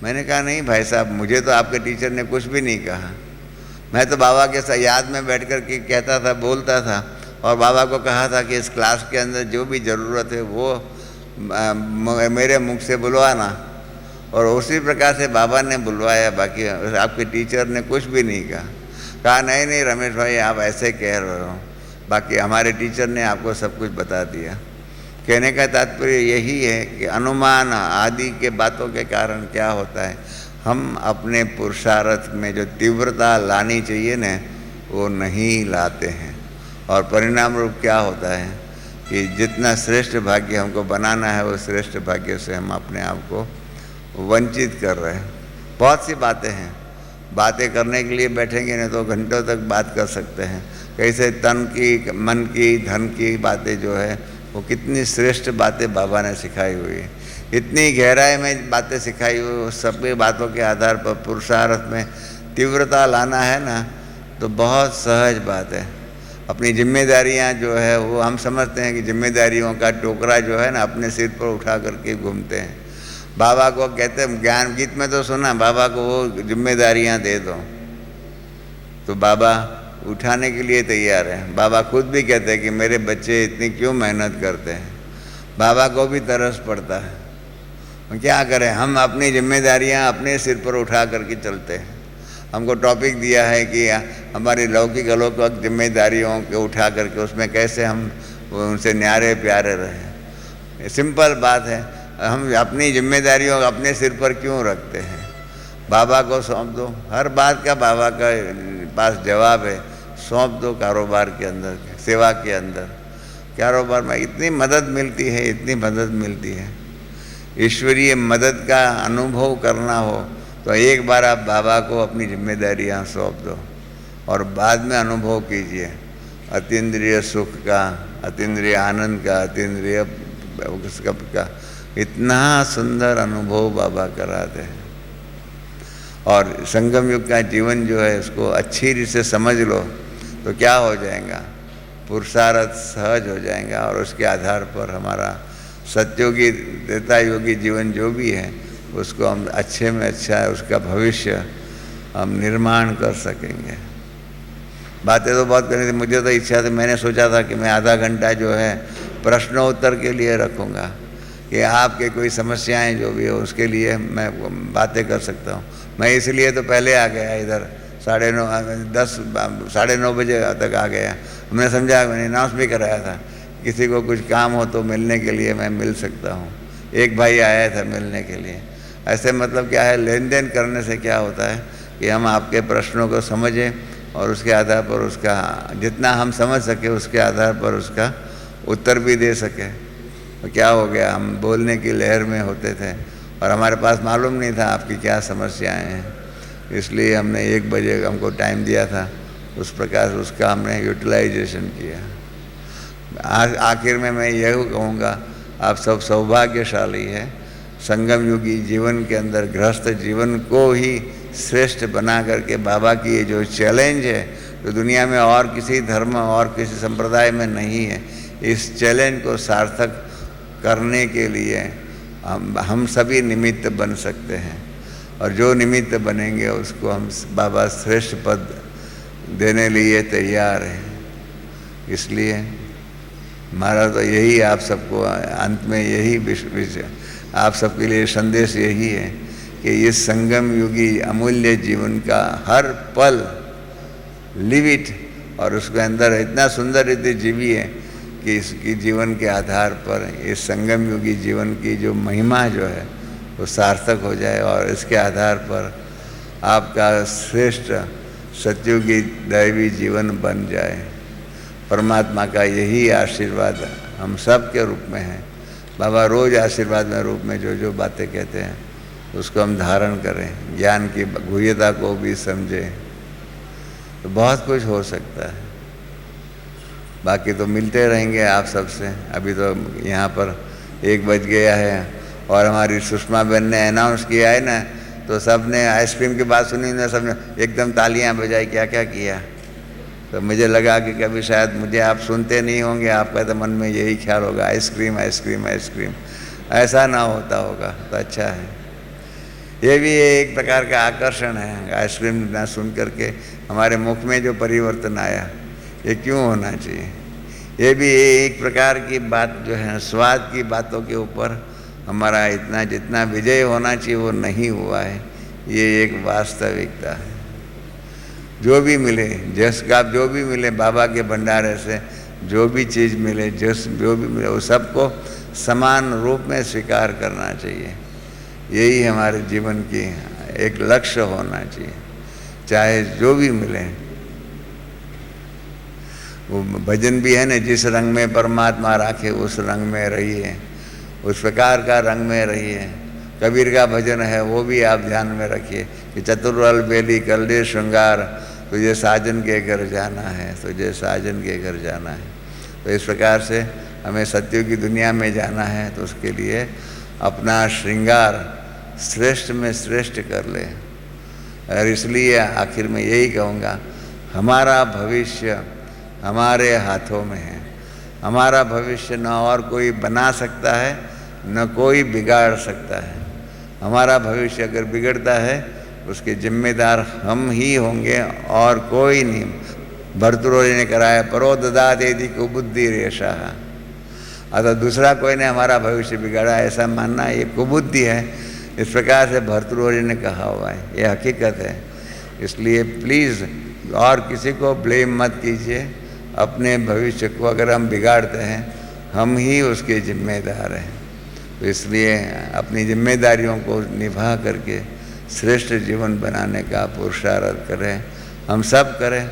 मैंने कहा नहीं भाई साहब, मुझे तो आपके टीचर ने कुछ भी नहीं कहा। मैं तो बाबा के साथ याद में बैठ कर के कहता था, बोलता था, और बाबा को कहा था कि इस क्लास के अंदर जो भी ज़रूरत है वो मेरे मुख से बुलवाना, और उसी प्रकार से बाबा ने बुलवाया। बाकी आपके टीचर ने कुछ भी नहीं कहा नहीं नहीं रमेश भाई आप ऐसे कह रहे हो, बाकी हमारे टीचर ने आपको सब कुछ बता दिया। कहने का तात्पर्य यही है कि अनुमान आदि के बातों के कारण क्या होता है, हम अपने पुरुषार्थ में जो तीव्रता लानी चाहिए न वो नहीं लाते हैं, और परिणाम रूप क्या होता है कि जितना श्रेष्ठ भाग्य हमको बनाना है वो श्रेष्ठ भाग्य से हम अपने आप को वंचित कर रहे हैं। बहुत सी बातें हैं, बातें करने के लिए बैठेंगे नहीं तो घंटों तक बात कर सकते हैं। कैसे तन की, मन की, धन की बातें जो है वो कितनी श्रेष्ठ बातें बाबा ने सिखाई हुई है, इतनी गहराई में बातें सिखाई हुई। वो सभी बातों के आधार पर पुरुषार्थ में तीव्रता लाना है ना, तो बहुत सहज बात है। अपनी जिम्मेदारियां जो है वो हम समझते हैं कि जिम्मेदारियों का टोकरा जो है ना अपने सिर पर उठा करके घूमते हैं। बाबा को कहते हैं, ज्ञान गीत में तो सुना, बाबा को वो जिम्मेदारियां दे दो तो बाबा उठाने के लिए तैयार है। बाबा खुद भी कहते हैं कि मेरे बच्चे इतनी क्यों मेहनत करते हैं। बाबा को भी तरस पड़ता है। क्या करें, हम अपनी जिम्मेदारियां अपने सिर पर उठा करके चलते हैं। हमको टॉपिक दिया है कि हमारी लौकिक अलौकिक जिम्मेदारियों को उठा करके उसमें कैसे हम उनसे न्यारे प्यारे रहें। सिंपल बात है, हम अपनी जिम्मेदारियों अपने सिर पर क्यों रखते हैं। बाबा को सौंप दो, हर बात का बाबा का पास जवाब है। सौंप दो कारोबार के अंदर, सेवा के अंदर। कारोबार में इतनी मदद मिलती है, इतनी मदद मिलती है। ईश्वरीय मदद का अनुभव करना हो तो एक बार आप बाबा को अपनी जिम्मेदारियां सौंप दो और बाद में अनुभव कीजिए अतीन्द्रिय सुख का, अतीन्द्रिय आनंद का, अतीन्द्रिय का। इतना सुंदर अनुभव बाबा कराते हैं। और संगम युग का जीवन जो है उसको अच्छी रीति से समझ लो तो क्या हो जाएगा, पुरुषार्थ सहज हो जाएगा, और उसके आधार पर हमारा सत्योगी त्रेता योगी जीवन जो भी है उसको हम अच्छे में अच्छा है, उसका भविष्य हम निर्माण कर सकेंगे। बातें तो बहुत करनी थी, मुझे तो इच्छा थी, मैंने सोचा था कि मैं आधा घंटा जो है प्रश्नोत्तर के लिए रखूँगा कि आपके कोई समस्याएं जो भी हो उसके लिए मैं बातें कर सकता हूँ। मैं इसलिए तो पहले आ गया इधर, 9:30 बजे तक आ गया। हमने समझा, मैंने अनाउंस भी कराया था, किसी को कुछ काम हो तो मिलने के लिए मैं मिल सकता हूँ। एक भाई आया था मिलने के लिए। ऐसे मतलब क्या है, लेन देन करने से क्या होता है कि हम आपके प्रश्नों को समझें और उसके आधार पर उसका जितना हम समझ सके उसके आधार पर उसका उत्तर भी दे सके। तो क्या हो गया, हम बोलने की लहर में होते थे और हमारे पास मालूम नहीं था आपकी क्या समस्याएं हैं, इसलिए हमने 1 बजे हमको टाइम दिया था, उस प्रकार से उसका हमने यूटिलाइजेशन किया। आखिर में मैं यही कहूँगा, आप सब सौभाग्यशाली है। संगम युगी जीवन के अंदर गृहस्थ जीवन को ही श्रेष्ठ बना करके बाबा की ये जो चैलेंज है, जो दुनिया में और किसी धर्म और किसी संप्रदाय में नहीं है, इस चैलेंज को सार्थक करने के लिए हम सभी निमित्त बन सकते हैं, और जो निमित्त बनेंगे उसको हम बाबा श्रेष्ठ पद देने लिए तैयार हैं। इसलिए हमारा तो यही आप सबको अंत में यही विषय आप सबके लिए संदेश यही है कि इस संगम युगी अमूल्य जीवन का हर पल लिव इट, और उसके अंदर इतना सुंदर रीति जीविए कि इसकी जीवन के आधार पर इस संगम युगी जीवन की जो महिमा जो है वो सार्थक हो जाए, और इसके आधार पर आपका श्रेष्ठ सत्युगी दैवी जीवन बन जाए। परमात्मा का यही आशीर्वाद हम सब के रूप में है। बाबा रोज़ आशीर्वाद में रूप में जो जो बातें कहते हैं उसको हम धारण करें, ज्ञान की गुह्यता को भी समझें, तो बहुत कुछ हो सकता है। बाकी तो मिलते रहेंगे आप सबसे। अभी तो यहाँ पर 1 बज गया है और हमारी सुषमा बहन ने अनाउंस किया है ना तो सब ने आइसक्रीम की बात सुनी ना, सब ने एकदम तालियां बजाई, क्या क्या किया। तो मुझे लगा कि कभी शायद मुझे आप सुनते नहीं होंगे, आपका तो मन में यही ख्याल होगा आइसक्रीम आइसक्रीम आइसक्रीम, ऐसा ना होता होगा तो अच्छा है। ये भी एक प्रकार का आकर्षण है, आइसक्रीम ना सुन करके हमारे मुख में जो परिवर्तन आया, ये क्यों होना चाहिए। ये भी एक प्रकार की बात जो है, स्वाद की बातों के ऊपर हमारा इतना जितना विजय होना चाहिए वो नहीं हुआ है, ये एक वास्तविकता है। जो भी मिले, जस का जो भी मिले, बाबा के भंडारे से जो भी चीज़ मिले, जो भी मिले, वो सबको समान रूप में स्वीकार करना चाहिए। यही हमारे जीवन की एक लक्ष्य होना चाहिए, चाहे जो भी मिले। वो भजन भी है ना, जिस रंग में परमात्मा राखे उस रंग में रहिए, उस प्रकार का रंग में रहिए। कबीर का भजन है, वो भी आप ध्यान में रखिए कि चतुर्वल बेली कर ले श्रृंगार, तुझे साजन के घर जाना है, तुझे साजन के घर जाना है। तो इस प्रकार से हमें सत्यों की दुनिया में जाना है, तो उसके लिए अपना श्रृंगार श्रेष्ठ में श्रेष्ठ कर ले। और इसलिए आखिर में यही कहूँगा, हमारा भविष्य हमारे हाथों में है। हमारा भविष्य न और कोई बना सकता है, न कोई बिगाड़ सकता है। हमारा भविष्य अगर बिगड़ता है, उसके जिम्मेदार हम ही होंगे और कोई नहीं। भर्तृहरि ने कराया, परो ददात यदि कुबुद्धि रेशा, अतः दूसरा कोई ने हमारा भविष्य बिगाड़ा ऐसा मानना ये कुबुद्धि है। इस प्रकार से भर्तृहरि ने कहा हुआ है, ये हकीकत है। इसलिए प्लीज़ और किसी को ब्लेम मत कीजिए, अपने भविष्य को अगर हम बिगाड़ते हैं, हम ही उसके जिम्मेदार हैं। तो इसलिए अपनी जिम्मेदारियों को निभा करके श्रेष्ठ जीवन बनाने का पुरुषार्थ करें, हम सब करें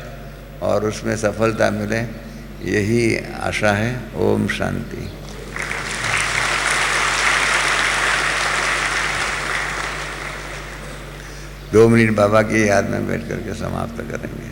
और उसमें सफलता मिले, यही आशा है। ओम शांति। दो मिनट बाबा की याद में बैठ करके समाप्त करेंगे।